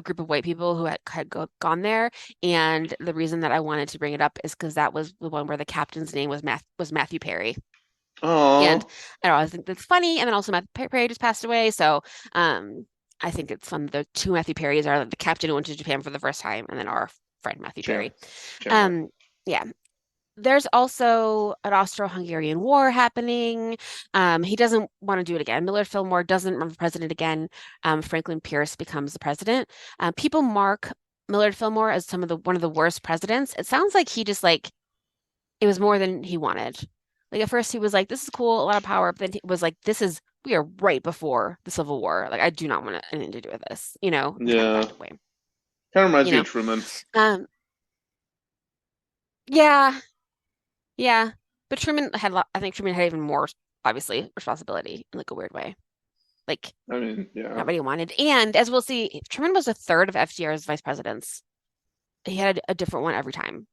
group of white people who had gone there. And the reason that I wanted to bring it up is because that was the one where the captain's name was Matthew Perry. And Oh. I don't know, I think that's funny. And then also Matthew Perry just passed away. So I think it's fun. The two Matthew Perrys are the captain who went to Japan for the first time, and then our friend Matthew Perry. Yeah. There's also an Austro-Hungarian war happening. He doesn't want to do it again. Millard Fillmore doesn't run for president again. Franklin Pierce becomes the president. People mark Millard Fillmore as one of the worst presidents. It sounds like he just like it was more than he wanted. Like at first he was like, "This is cool, a lot of power," but then he was like, we are right before the Civil War. Like I do not want anything to do with this, kind of Yeah. that way. Kind of reminds You me know, of Truman. yeah. Yeah, but I think Truman had even more, obviously, responsibility in like a weird way. Like, I mean, yeah. not what he wanted. And as we'll see, Truman was a third of FDR's vice presidents. He had a different one every time.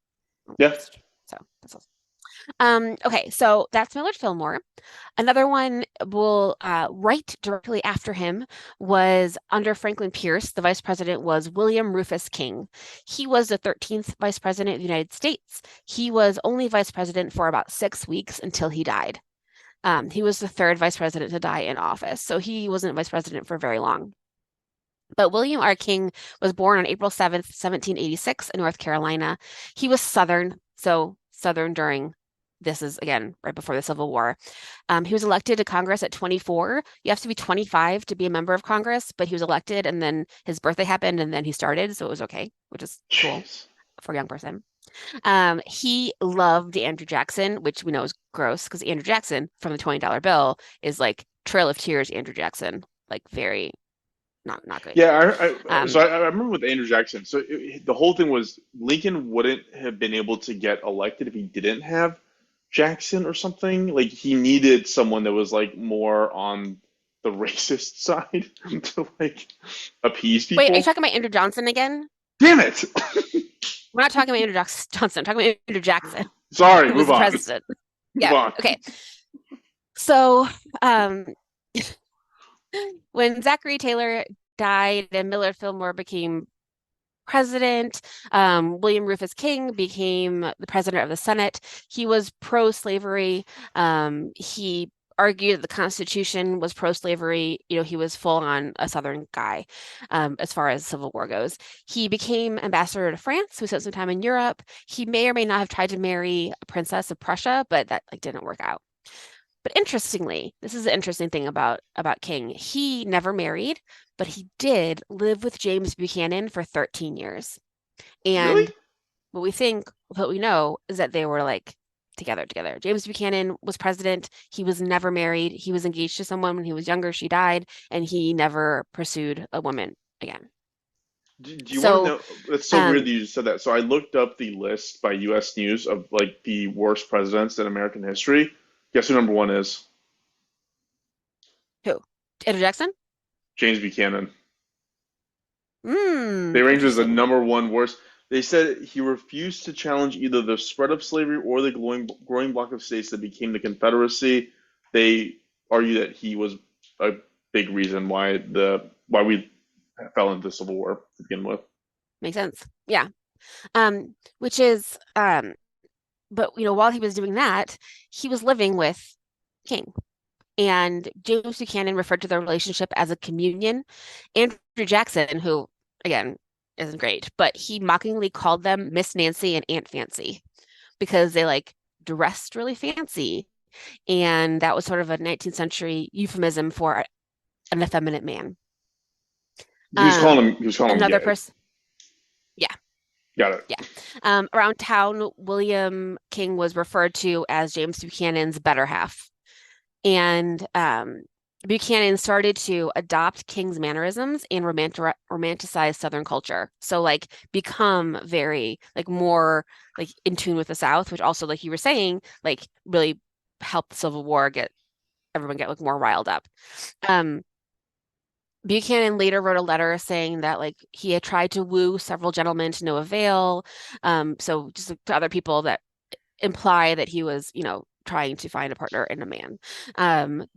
Yeah. So that's awesome. Okay, so that's Millard Fillmore. Another one will right directly after him was under Franklin Pierce. The vice president was William Rufus King. He was the 13th vice president of the United States. He was only vice president for about 6 weeks until he died. He was the third vice president to die in office, so he wasn't vice president for very long. But William R. King was born on April 7th, 1786 in North Carolina. He was Southern, so Southern during this is again right before the Civil War. He was elected to Congress at 24. You have to be 25 to be a member of Congress, but he was elected and then his birthday happened and then he started, so it was okay, which is cool for a young person. He loved Andrew Jackson, which we know is gross because Andrew Jackson from the $20 bill is like Trail of Tears Andrew Jackson, like very not good. Yeah, I remember with Andrew Jackson. So the whole thing was Lincoln wouldn't have been able to get elected if he didn't have Jackson or something. Like he needed someone that was like more on the racist side to like appease people. Wait, are you talking about Andrew Johnson again? Damn it! We're not talking about Andrew Johnson. I'm talking about Andrew Jackson. Sorry, who was move the on. president. Yeah. Move on. Okay. So, when Zachary Taylor died and Millard Fillmore became president, William Rufus King became the president of the Senate. He was pro-slavery. He argued that the Constitution was pro-slavery. He was full on a Southern guy as far as the Civil War goes. He became ambassador to France. We spent some time in Europe. He may or may not have tried to marry a princess of Prussia, but that didn't work out. But interestingly, this is the interesting thing about King. He never married, but he did live with James Buchanan for 13 years. And Really? what we know is that they were like together. James Buchanan was president. He was never married. He was engaged to someone when he was younger. She died, and he never pursued a woman again. Do you want to know? It's so weird that you just said that. So I looked up the list by U.S. News of like the worst presidents in American history. Guess who number one is? Who? Andrew Jackson? James Buchanan. They They ranked as the number one worst. They said he refused to challenge either the spread of slavery or the growing block of states that became the Confederacy. They argue that he was a big reason why we fell into the Civil War to begin with. Makes sense. Yeah. Which is but while he was doing that, he was living with King. And James Buchanan referred to their relationship as a communion. Andrew Jackson, who again isn't great, but he mockingly called them Miss Nancy and Aunt Fancy because they like dressed really fancy. And that was sort of a 19th century euphemism for an effeminate man. He was calling him another gay. person. Yeah. Got it. Yeah. Around town, William King was referred to as James Buchanan's better half. And Buchanan started to adopt King's mannerisms and romanticize Southern culture. So like become very like more like in tune with the South, which also like you were saying, like really helped the Civil War get everyone get like more riled up. Um, Buchanan later wrote a letter saying that like he had tried to woo several gentlemen to no avail. So just like, to other people that imply that he was, trying to find a partner in a man.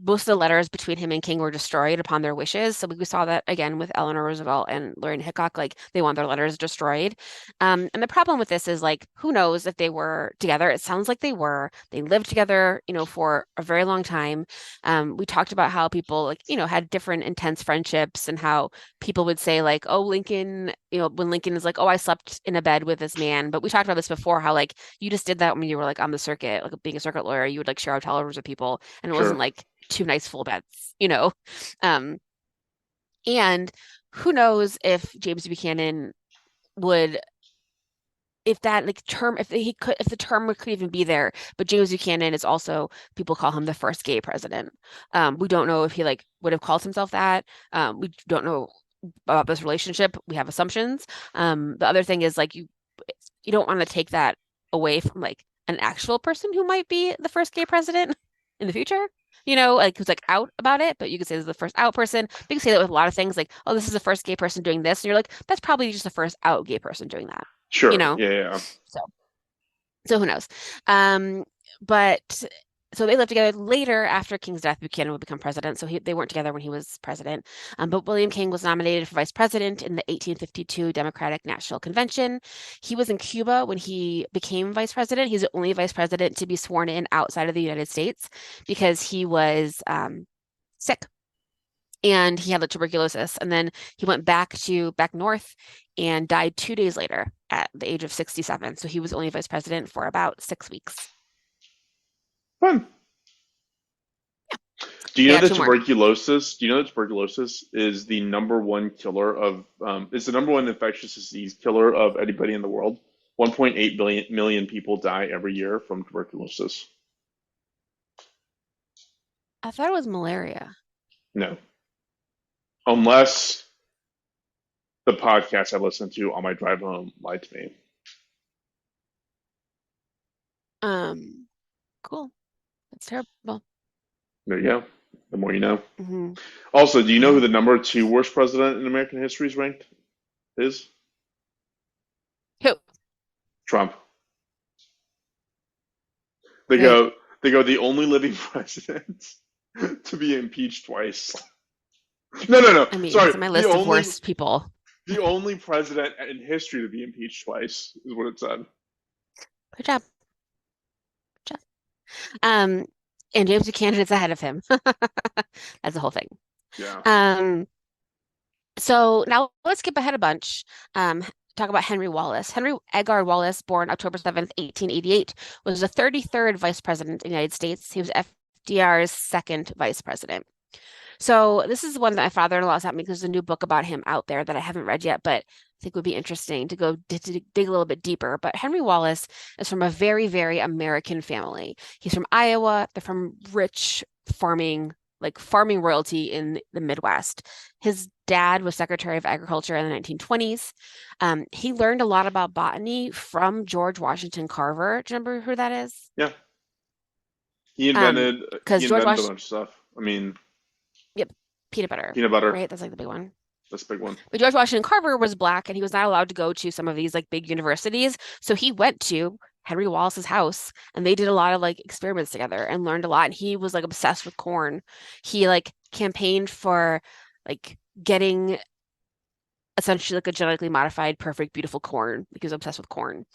Most of the letters between him and King were destroyed upon their wishes. So we saw that again with Eleanor Roosevelt and Lorraine Hickok, like they want their letters destroyed. And the problem with this is like, who knows if they were together? It sounds like they were. They lived together, for a very long time. We talked about how people like, had different intense friendships and how people would say like, oh, Lincoln, when Lincoln is like, oh, I slept in a bed with this man. But we talked about this before, how like you just did that when you were like on the circuit, like being a circuit lawyer, you would like share hotel rooms with people, and it wasn't Sure. like two nice full beds. Um, and who knows if James Buchanan would, if that like term, if he could, if the term could even be there. But James Buchanan is also, people call him the first gay president. We don't know if he like would have called himself that. We don't know about this relationship. We have assumptions. The other thing is like you don't want to take that away from like an actual person who might be the first gay president in the future. Like who's like out about it, but you could say this is the first out person. But you can say that with a lot of things, like, oh, this is the first gay person doing this, and you're like, that's probably just the first out gay person doing that. You Sure. know? Yeah, yeah. So so who knows? Um, but so they lived together later after King's death. Buchanan would become president. So they weren't together when he was president. But William King was nominated for vice president in the 1852 Democratic National Convention. He was in Cuba when he became vice president. He's the only vice president to be sworn in outside of the United States because he was sick and he had like tuberculosis. And then he went back north and died 2 days later at the age of 67. So he was only vice president for about 6 weeks. Fun. Do you They know got that two more. tuberculosis? Do you know that tuberculosis is the number one killer of is the number one infectious disease killer of anybody in the world? 1.8 million people die every year from tuberculosis. I thought it was malaria. No, unless the podcast I listened to on my drive home lied to me. Um, cool. That's terrible. There you go. The more you know. Hmm. Also, do you know who Yeah. the number two worst president in American history is ranked? Is Who? Trump. They Wait. go. They go. The only living president to be impeached twice. No, no, no. I mean, Sorry. it's on my list of worst people. The only president in history to be impeached twice is what it said. Good job. Good job. Um, and James Buchanan is ahead of him. That's the whole thing. Yeah. So now let's skip ahead a bunch. Talk about Henry Wallace. Henry Edgar Wallace, born October 7th, 1888, was the 33rd vice president of the United States. He was FDR's second vice president. So this is one that my father-in-law sent me because there's a new book about him out there that I haven't read yet, but I think would be interesting to go dig a little bit deeper. But Henry Wallace is from a very, very American family. He's from Iowa. They're from rich farming royalty in the Midwest. His dad was Secretary of Agriculture in the 1920s. He learned a lot about botany from George Washington Carver. Do you remember who that is? Yeah. He Um, invented he because George invented a Washington, bunch of stuff. I mean, yep, peanut butter, peanut butter. right? That's like the big one. That's a big one. But George Washington Carver was black and he was not allowed to go to some of these like big universities. So he went to Henry Wallace's house and they did a lot of like experiments together and learned a lot. And he was like obsessed with corn. He like campaigned for like getting essentially like a genetically modified, perfect, beautiful corn. Like he was obsessed with corn.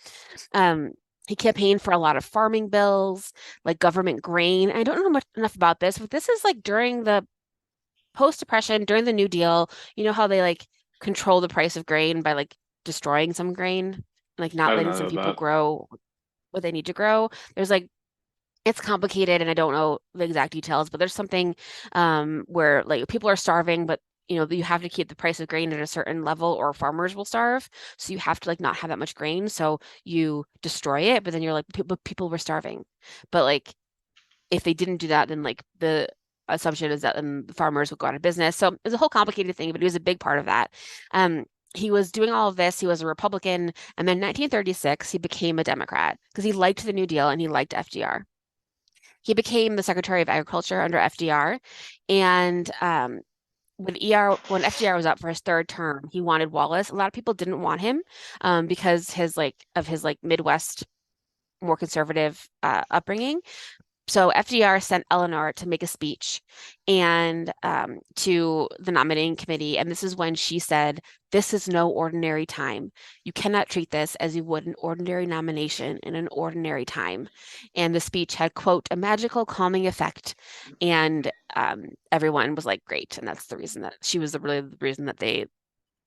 Um, he campaigned for a lot of farming bills, like government grain. I don't know enough about this, but this is like during the post-depression, during the New Deal. You know how they like control the price of grain by like destroying some grain, like I not did letting not some know people that. grow what they need to grow. There's like it's complicated and I don't know the exact details, but there's something where like people are starving, but you have to keep the price of grain at a certain level or farmers will starve. So you have to like not have that much grain. So you destroy it, but then you're like, people were starving. But like if they didn't do that, then like the assumption is that the farmers would go out of business. So it was a whole complicated thing, but he was a big part of that. He was doing all of this. He was a Republican, and then in 1936 he became a Democrat because he liked the New Deal and he liked FDR. He became the Secretary of Agriculture under FDR, and when FDR was up for his third term, he wanted Wallace. A lot of people didn't want him because his Midwest, more conservative upbringing. So FDR sent Eleanor to make a speech and to the nominating committee. And this is when she said, "This is no ordinary time. You cannot treat this as you would an ordinary nomination in an ordinary time." And the speech had, quote, "a magical calming effect." And everyone was like, great. And that's the reason that she was really the reason that they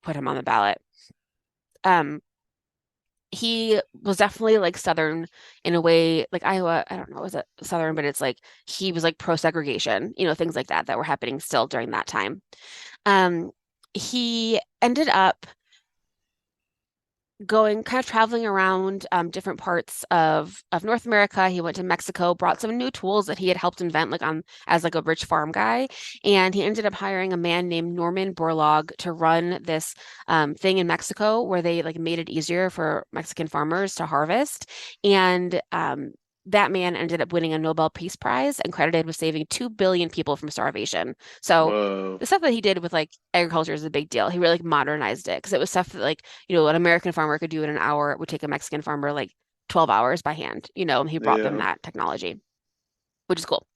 put him on the ballot. He was definitely like Southern in a way, like Iowa, I don't know, is it Southern, but it's like he was like pro-segregation, things like that were happening still during that time. He ended up traveling around different parts of North America. He went to Mexico, brought some new tools that he had helped invent as a rich farm guy. And he ended up hiring a man named Norman Borlaug to run this thing in Mexico where they made it easier for Mexican farmers to harvest. And that man ended up winning a Nobel Peace Prize and credited with saving 2 billion people from starvation. So Whoa. the stuff that he did with agriculture is a big deal. He really modernized it because it was stuff that an American farmer could do in an hour. It would take a Mexican farmer 12 hours by hand, and he brought them that technology, which is cool.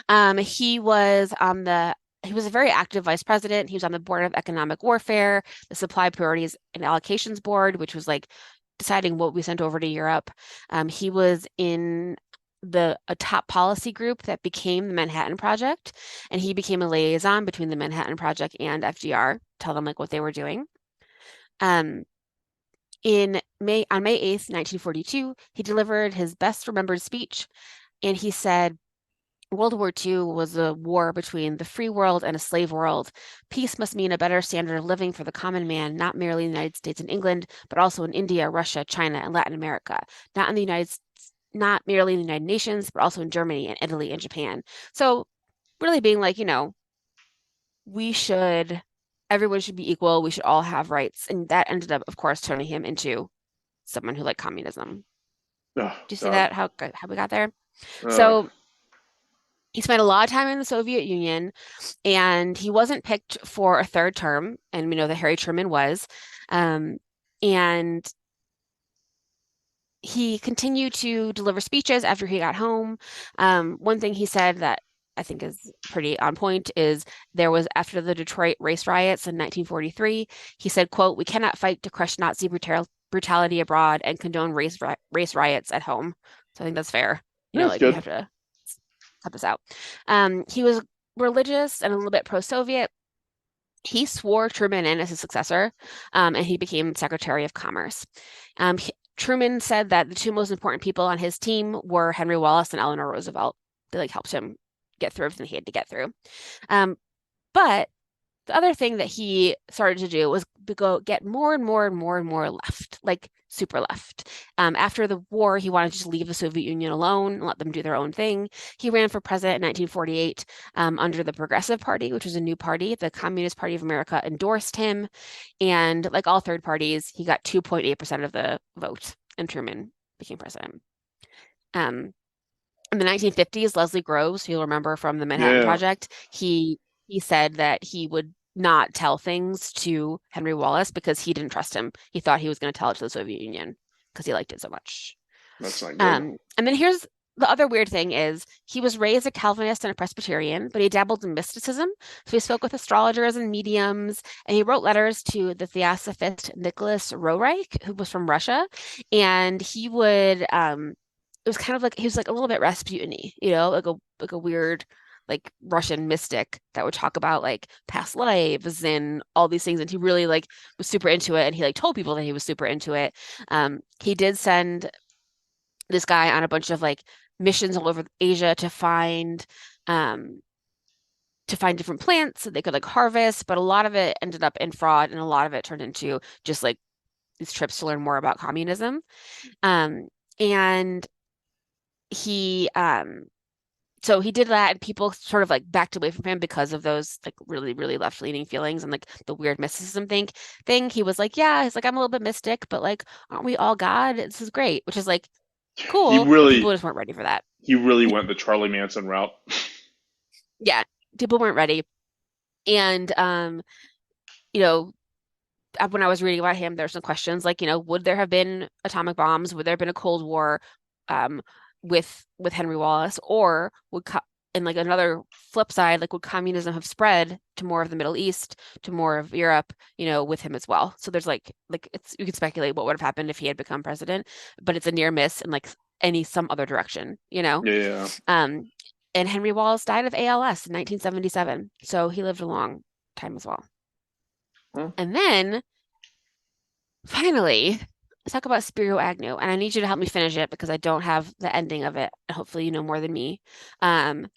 He was a very active vice president. He was on the board of economic warfare, the supply priorities and allocations board, which was deciding what we sent over to Europe. He was in a top policy group that became the Manhattan Project, and he became a liaison between the Manhattan Project and FDR, tell them what they were doing. On May 8th, 1942, he delivered his best remembered speech, and he said, "World War II was a war between the free world and a slave world. Peace must mean a better standard of living for the common man, not merely in the United States and England, but also in India, Russia, China, and Latin America. Not merely in the United Nations, but also in Germany and Italy and Japan." So really being everyone should be equal. We should all have rights. And that ended up, of course, turning him into someone who liked communism. Oh, Do you see God. that? How we got there? So he spent a lot of time in the Soviet Union, and he wasn't picked for a third term, and we know that Harry Truman was. And he continued to deliver speeches after he got home. One thing he said that I think is pretty on point is there was after the Detroit race riots in 1943, he said, quote, "We cannot fight to crush Nazi brutality abroad and condone race riots at home." So I think that's fair. That's we good. have to cut this out. He was religious and a little bit pro-Soviet. He swore Truman in as his successor, and he became Secretary of Commerce. Truman said that the two most important people on his team were Henry Wallace and Eleanor Roosevelt. They helped him get through everything he had to get through. But the other thing that he started to do was get more and more and more and more left, super left. After the war, he wanted to just leave the Soviet Union alone and let them do their own thing. He ran for president in 1948 under the Progressive Party, which was a new party. The Communist Party of America endorsed him. And like all third parties, he got 2.8% of the vote, and Truman became president. In the 1950s, Leslie Groves, who you'll remember from the Manhattan Project, he said that he would not tell things to Henry Wallace because he didn't trust him. He thought he was going to tell it to the Soviet Union because he liked it so much. That's not good. And then here's the other weird thing is he was raised a Calvinist and a Presbyterian, but he dabbled in mysticism. So he spoke with astrologers and mediums, and he wrote letters to the Theosophist Nicholas Roerich, who was from Russia. And he would, it was kind of he was a little bit Rasputin-y, like a weird Russian mystic that would talk about past lives and all these things. And he really was super into it. And he told people that he was super into it. He did send this guy on a bunch of missions all over Asia to find different plants that they could harvest, but a lot of it ended up in fraud, and a lot of it turned into just these trips to learn more about communism. And he so he did that, and people sort of like backed away from him because of those like really, really left-leaning feelings and like the weird mysticism thing. He was like, yeah, he's like, I'm a little bit mystic, but like, aren't we all God? This is great, which is like He cool, but people really just weren't ready for that. he really went the Charlie Manson route. Yeah, people weren't ready. And you know, when I was reading about him, there's some questions like, would there have been atomic bombs? Would there have been a Cold War um, with Henry Wallace? Or and like another flip side, like would communism have spread to more of the Middle East, to more of Europe, with him as well? So there's like it's you can speculate what would have happened if he had become president, but it's a near miss in like some other direction, Yeah. Um, and Henry Wallace died of ALS in 1977, so he lived a long time as well. Huh? And then finally, let's talk about Spiro Agnew. And I need you to help me finish it because I don't have the ending of it. Hopefully you know more than me. Um,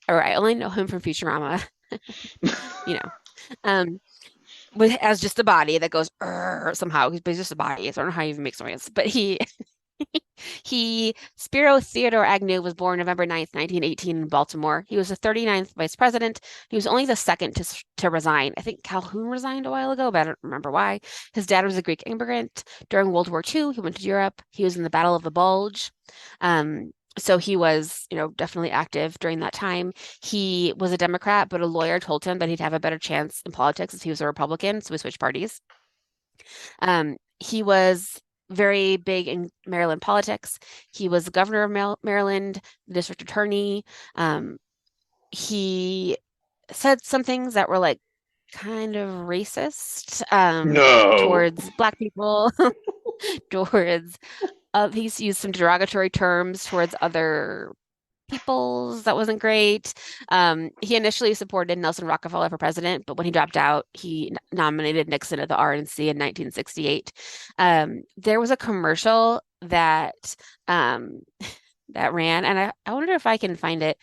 or I only know him from Futurama, you know. Um, as just a body that goes somehow. He's just a body. So I don't know how he even makes noise. But Spiro Theodore Agnew was born November 9th, 1918 in Baltimore. He was the 39th vice president. He was only the second to resign. I think Calhoun resigned a while ago, but I don't remember why. His dad was a Greek immigrant. During World War II, he went to Europe. He was in the Battle of the Bulge. So he was, definitely active during that time. He was a Democrat, but a lawyer told him that he'd have a better chance in politics if he was a Republican, so he switched parties. He was very big in Maryland politics. He was the governor of Maryland, the district attorney. He said some things that were like kind of racist No. towards Black people, towards he's used some derogatory terms towards other peoples. That wasn't great. He initially supported Nelson Rockefeller for president, but when he dropped out, he nominated Nixon at the RNC in 1968. There was a commercial that that ran, and I wonder if I can find it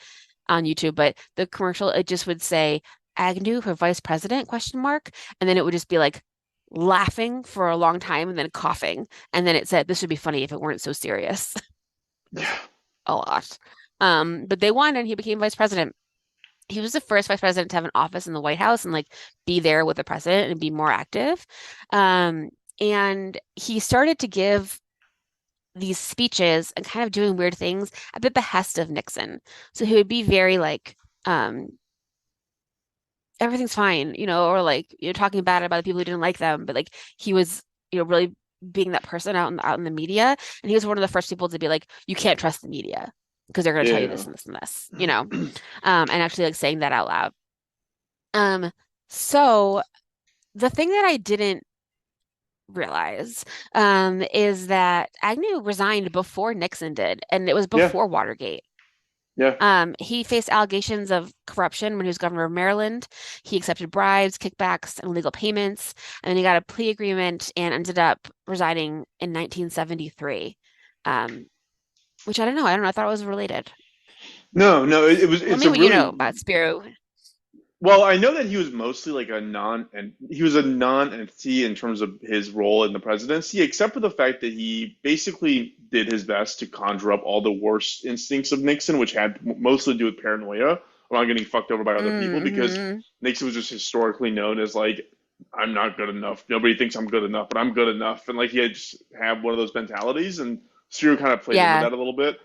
on YouTube, but the commercial, it just would say Agnew for vice president, ? And then it would just be like laughing for a long time and then coughing. And then it said, this would be funny if it weren't so serious. Yeah. A lot. But they won and he became vice president. He was the first vice president to have an office in the White House and like be there with the president and be more active. And he started to give these speeches and kind of doing weird things at the behest of Nixon. So he would be very like, everything's fine, or like, talking bad about the people who didn't like them, but like he was, really being that person out in the media. And he was one of the first people to be like, you can't trust the media because they're going to tell you this and this and this, and actually like saying that out loud. So the thing that I didn't realize is that Agnew resigned before Nixon did, and it was before Watergate. Yeah. He faced allegations of corruption when he was governor of Maryland. He accepted bribes, kickbacks, and illegal payments, and then he got a plea agreement and ended up resigning in 1973. Which I don't know. I thought it was related. No, it was. Tell me what you know about Spiro. Well, I know that he was mostly like a non-entity in terms of his role in the presidency, except for the fact that he basically did his best to conjure up all the worst instincts of Nixon, which had mostly to do with paranoia around getting fucked over by other people, because Nixon was just historically known as like, I'm not good enough. Nobody thinks I'm good enough, but I'm good enough. And like he had just had one of those mentalities, and Spiro kind of played into that a little bit.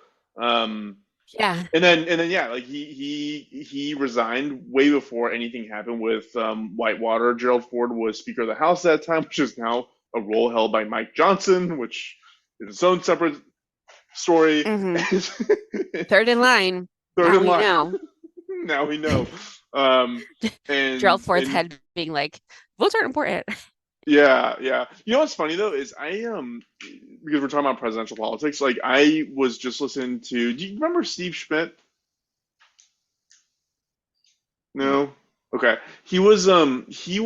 Yeah. And then yeah, like he resigned way before anything happened with Whitewater. Gerald Ford was Speaker of the House at that time, which is now a role held by Mike Johnson, which is its own separate story. Third in line. Third in line. Know. Now we know. And Gerald Ford's head being like, votes aren't important. Yeah. You know what's funny though is because we're talking about presidential politics, like I was just listening to. Do you remember Steve Schmidt? No. Okay. He was McCain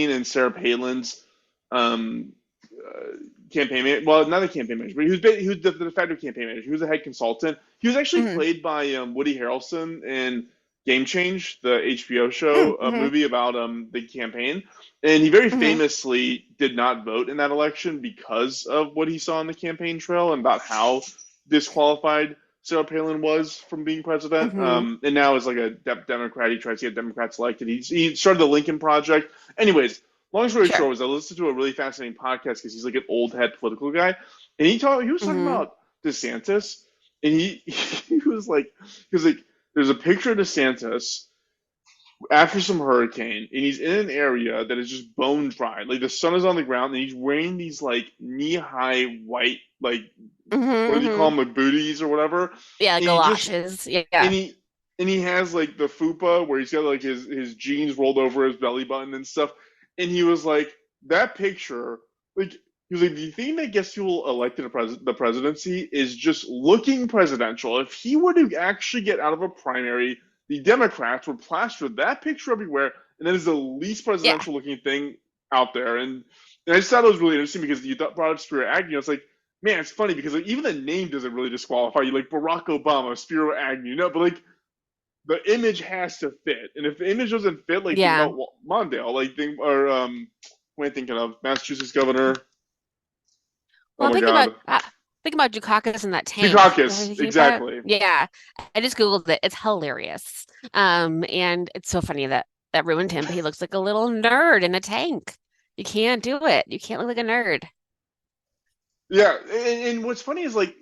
and Sarah Palin's campaign manager. Well, not a campaign manager, but he was the de facto campaign manager. He was a head consultant. He was actually played by Woody Harrelson in Game Change, the HBO show, a movie about the campaign. And he very famously did not vote in that election because of what he saw on the campaign trail and about how disqualified Sarah Palin was from being president. Hmm. And now is like a Democrat. He tries to get Democrats elected. He started the Lincoln Project. Anyways, long story Sure. short was I listened to a really fascinating podcast because he's like an old head political guy, and he was talking Hmm. about DeSantis, and he was like there's a picture of DeSantis after some hurricane, and he's in an area that is just bone dry. Like the sun is on the ground, and he's wearing these like knee high white like what do you call Hmm. them, like booties or whatever. Yeah, And he just galoshes. and Yeah. he has like the fupa where he's got like his jeans rolled over his belly button and stuff. And he was like that picture, like he was like the thing that gets people elected to the presidency is just looking presidential. If he were to actually get out of a primary, the Democrats would plaster that picture everywhere, and that is the least Yeah. presidential looking thing out there. And I just thought it was really interesting because you brought up Spiro Agnew. It's like, man, it's funny because like even the name doesn't really disqualify you. Like Barack Obama, Spiro Agnew, no, but like the image has to fit. And if the image doesn't fit, like think Yeah. about Mondale, like think or what am I thinking of? Massachusetts governor. Oh Well, I'm my God, thinking about Dukakis in that tank. Are you Dukakis, thinking about it? exactly. Yeah. I just Googled it. It's hilarious. And it's so funny that that ruined him, but he looks like a little nerd in a tank. You can't do it. You can't look like a nerd. Yeah, and what's funny is like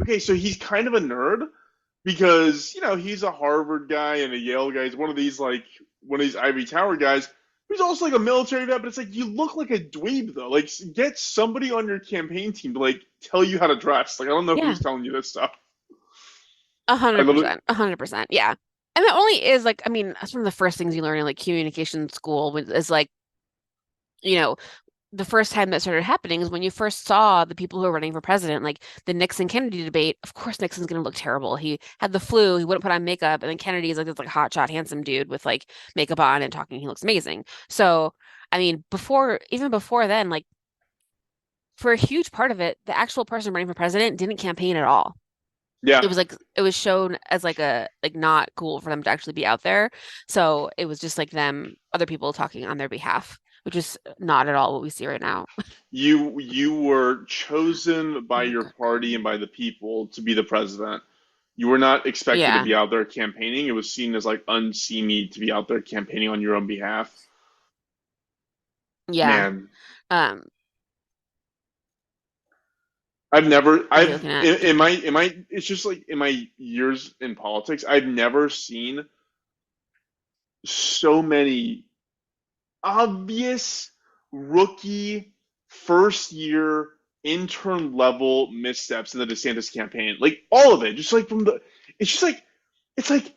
okay, so he's kind of a nerd because he's a Harvard guy and a Yale guy. He's one of these Ivy Tower guys. He's also like a military vet, but it's like you look like a dweeb though. Like get somebody on your campaign team to like tell you how to dress. Like I don't know Yeah. who's telling you this stuff. A I hundred love it. percent. 100%. Yeah. And it only is like, I mean, that's one of the first things you learn in like communication school is like, you know, the first time that started happening is when you first saw the people who were running for president, like the Nixon Kennedy debate. Of course, Nixon's going to look terrible. He had the flu. He wouldn't put on makeup, and then Kennedy's like this like hotshot, handsome dude with like makeup on and talking. He looks amazing. So, I mean, even before then, like for a huge part of it, the actual person running for president didn't campaign at all. Yeah, It was shown as like a like not cool for them to actually be out there. So it was just like them, other people talking on their behalf, which is not at all what we see right now. you were chosen by your party and by the people to be the president. You were not expected to Yeah. be out there campaigning. It was seen as like unseemly to be out there campaigning on your own behalf. Yeah. Man, Um, I've never, what are you I've looking at? it's just like in my years in politics, I've never seen so many obvious rookie first year intern level missteps in the DeSantis campaign. Like all of it, just like it's just like, it's like,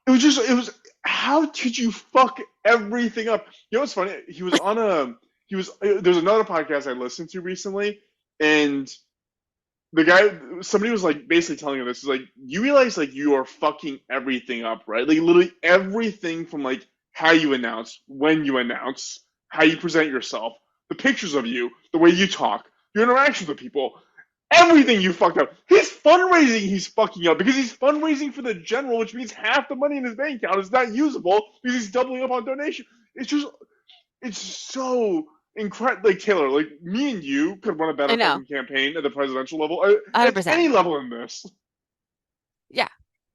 it was, how could you fuck everything up? You know what's funny? There's another podcast I listened to recently, and somebody was like basically telling him this is like, you realize like you are fucking everything up, right? Like literally everything from like how you announce, when you announce, how you present yourself, the pictures of you, the way you talk, your interactions with people, everything you fucked up. His fundraising he's fucking up because he's fundraising for the general, which means half the money in his bank account is not usable because he's doubling up on donation. It's so incredible. Like Taylor, like me and you could run a I better know. fucking campaign at the presidential level, at 100%. any level in this. Yeah.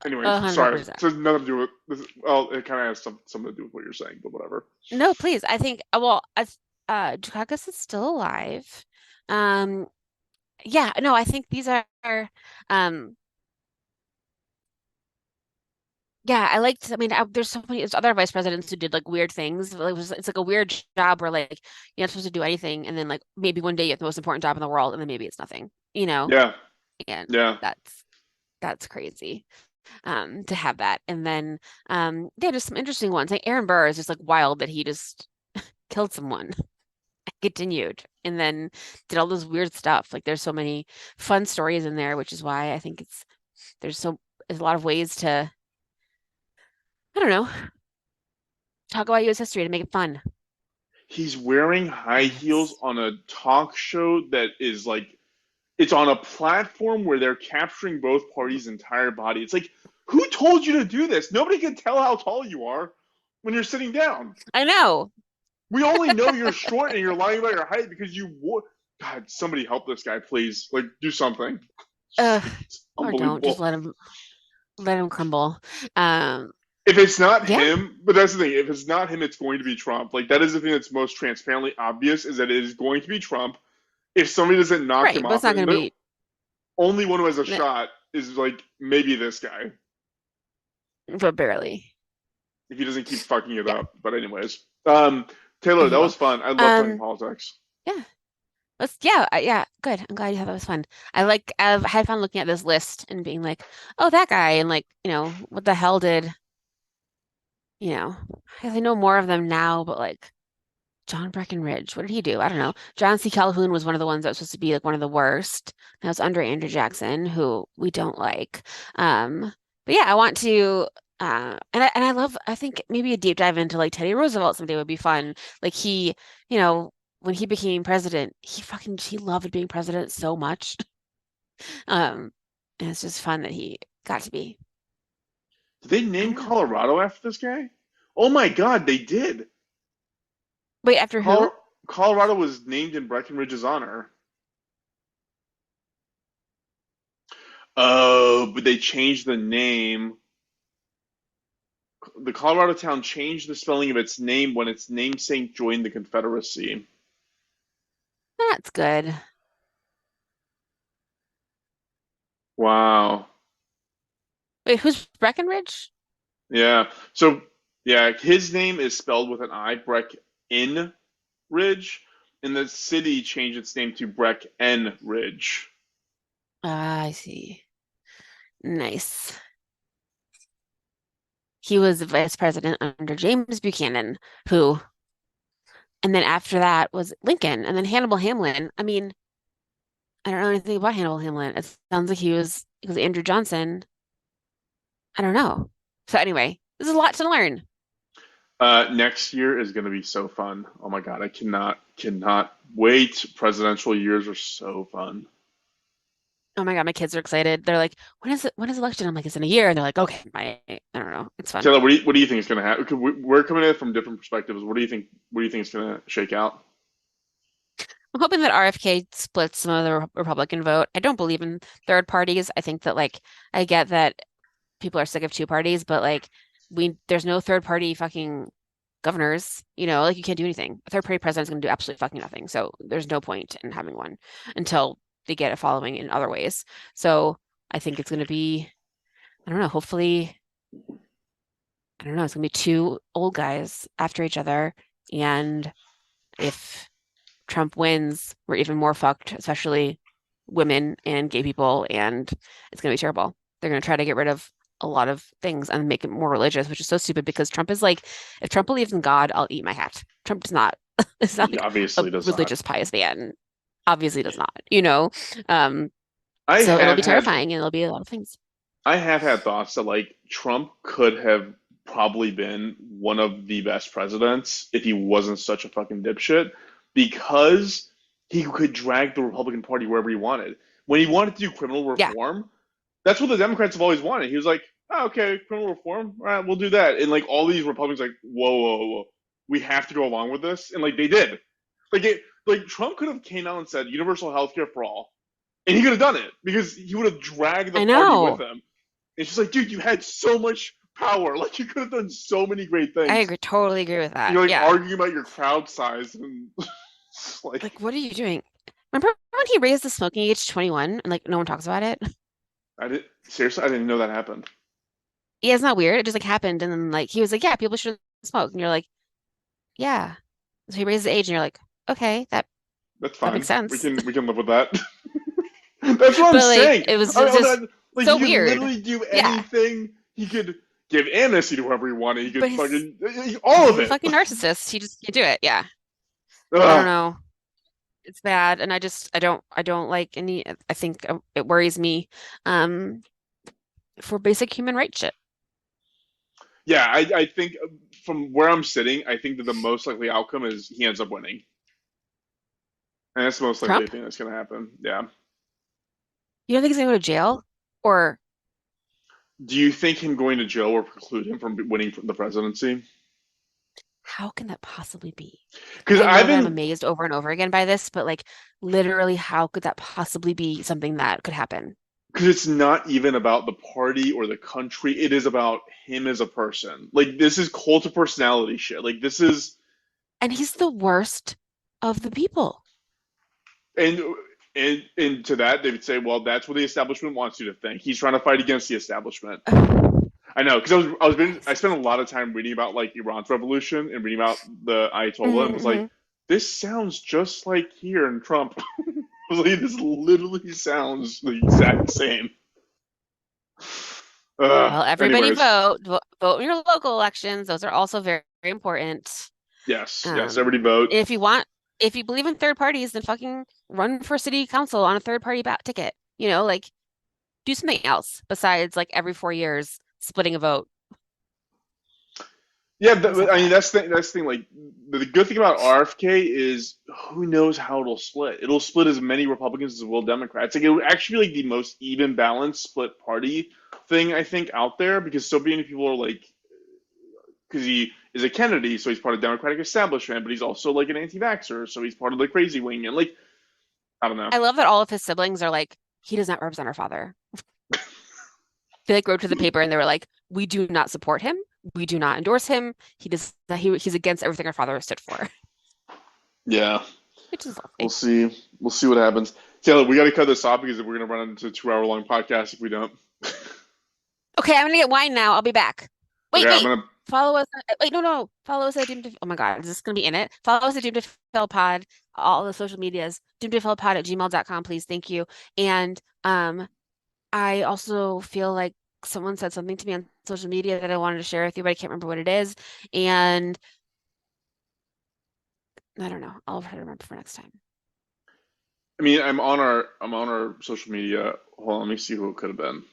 Anyways, sorry. 100%. So nothing to do with this. Well, it kind of has something to do with what you're saying, but whatever. No, please. I think, well, as Dukakis is still alive. Um, yeah, no, I think these are um yeah, I mean, there's so many there's other vice presidents who did like weird things. It's like a weird job where like you're not supposed to do anything, and then like maybe one day you have the most important job in the world, and then maybe it's nothing, you know? Yeah, And yeah. that's crazy. To have that. And then yeah, just some interesting ones. Like Aaron Burr is just like wild that he just killed someone, continued, and then did all this weird stuff. Like there's so many fun stories in there, which is why I think there's a lot of ways to, I don't know, talk about US history to make it fun. He's wearing high heels It's on a talk show that is like, it's on a platform where they're capturing both parties' entire body. It's like, who told you to do this? Nobody can tell how tall you are when you're sitting down. I know. We only know you're short and you're lying about your height because you wore. God, somebody help this guy, please. Like, do something. It's or don't just unbelievable. let him crumble. Um, If it's not yeah, him, but that's the thing. If it's not him, it's going to be Trump. Like that is the thing that's most transparently obvious is that it is going to be Trump. If somebody doesn't knock him right, but it's off, not going and to the be. only one who has a shot is like maybe this guy But barely. if he doesn't keep fucking it Yeah, up. But anyways, Taylor, he that will. was fun. I love talking Um, politics. yeah. Yeah, good. I'm glad you thought that was fun. I've had fun looking at this list and being like, oh, that guy, and like, what the hell did, you know, I know more of them now, but like John Breckinridge, what did he do? I don't know. John C. Calhoun was one of the ones that was supposed to be like one of the worst. That was under Andrew Jackson, who we don't like. But yeah, I want to and I love I think maybe a deep dive into like Teddy Roosevelt someday would be fun. Like you know, when he became president, he loved being president so much. Um, and it's just fun that he got to be. Did they I name don't know. Colorado after this guy? Oh my God, they did. Wait, after who? Colorado was named in Breckenridge's honor. Oh, but they changed the name. The Colorado town changed the spelling of its name when its namesake joined the Confederacy. That's good. Wow. Wait, who's Breckinridge? Yeah. So, yeah, his name is spelled with an I, Breckenridge, and the city changed its name to Breckenridge. Ah, I see. Nice. He was vice president under James Buchanan, who, and then after that was Lincoln, and then Hannibal Hamlin. I mean, I don't know anything about Hannibal Hamlin. It sounds like he was Andrew Johnson. I don't know. So anyway, there's a lot to learn. Next year is going to be so fun. Oh my God, I cannot wait. Presidential years are so fun. Oh my God, my kids are excited. They're like, when is it? When is election? I'm like, it's in a year. And they're like, okay, I don't know. It's fun. Taylor, what do you think is going to happen? 'Cause we're coming at it from different perspectives. What do you think? What do you think is going to shake out? I'm hoping that RFK splits some of the Republican vote. I don't believe in third parties. I think that like I get that people are sick of two parties, but like there's no third party fucking governors, like you can't do anything. A third party president's going to do absolutely fucking nothing. So there's no point in having one until they get a following in other ways. So I think it's going to be, I don't know, hopefully, I don't know, it's going to be two old guys after each other. And if Trump wins, we're even more fucked, especially women and gay people, and it's going to be terrible. They're going to try to get rid of a lot of things and make it more religious, which is so stupid because Trump is like, if Trump believes in God, I'll eat my hat. Trump does not. It's not He like a obviously does not. religious pious man. Obviously does not. Um, I so it'll have be had terrifying and it'll be a lot of things. I have had thoughts that like Trump could have probably been one of the best presidents if he wasn't such a fucking dipshit because he could drag the Republican Party wherever he wanted. When he wanted to do criminal Yeah, reform, that's what the Democrats have always wanted. He was like, oh, okay, criminal reform, all right, we'll do that. And like all these Republicans, like, whoa, we have to go along with this, and like they did. Like Trump could have came out and said universal health care for all, and he could have done it because he would have dragged the I party with know. him. It's just like, dude, you had so much power. Like you could have done so many great I things. agree, totally agree with that. You're like Yeah. arguing about your crowd size and like Like, what are you doing? Remember when he raised the smoking age to 21 and like no one talks about it? I did seriously, I didn't know that happened. Yeah, it's not weird. It just like happened, and then like he was like, "Yeah, people should smoke," and you're like, "Yeah." So he raised the age, and you're like, "Okay, That's that makes fine. We sense." can we can live with that. That's what I'm But like, saying. it was just Like so he could weird. literally do Yeah, anything. He could give amnesty to whoever he wanted. He but could fucking all of he's a it. fucking narcissist. He just can't do it. Yeah, I don't Ugh. know. It's bad, and I don't like any. I think it worries me, um, for basic human rights shit. Yeah, I think from where I'm sitting, I think that the most likely outcome is he ends up winning, and that's the most likely Trump, thing that's going to happen. Yeah. you don't think he's gonna go to jail, or Do you think him going to jail will preclude him from winning the presidency? how can that possibly be? And Because I know I've that I'm been amazed over and over again by this, but like literally, how could that possibly be something that could happen? because it's not even about the party or the country. It is about him as a person. Like this is cult of personality shit. Like this is And he's the worst of the people. and and to that they would say, well, that's what the establishment wants you to think. He's trying to fight against the establishment. I know because I spent a lot of time reading about like Iran's revolution and reading about the Ayatollah and was like, this sounds just like here in Trump. I was like, this literally sounds the exact same. Well, everybody Anyways, vote in your local elections. Those are also very, very important. yes, everybody vote. If you believe in third parties, then fucking run for city council on a third party ticket. Like do something else besides like every 4 years splitting a vote. Yeah, I mean that's the thing. Like the good thing about RFK is who knows how it'll split. It'll split as many Republicans as it will Democrats. Like it would actually be like the most even balanced split party thing I think out there because so many people are like because he is a Kennedy, so he's part of the Democratic establishment, but he's also like an anti-vaxxer, so he's part of the crazy wing, and like I don't know. I love that all of his siblings are like, he does not represent our father. They like wrote to the paper and they were like, we do not support him. We do not endorse him. He's against everything our father stood for. Yeah. Which is lovely. We'll see. We'll see what happens. Taylor, we got to cut this off because we're going to run into a 2 hour long podcast if we don't. Okay, I'm gonna get wine now. I'll be back. Wait, Okay, wait. Follow us. Wait, no. Follow us at Doomed to. Oh my God, is this gonna be in it? Follow us at Doomed to Fail Pod, all the social medias. doomedtofailpod@gmail.com, please. Thank you. And I also feel like someone said something to me on social media that I wanted to share with you, but I can't remember what it is. And I don't know. I'll try to remember for next time. I mean, I'm on our social media. Hold on, let me see who it could have been.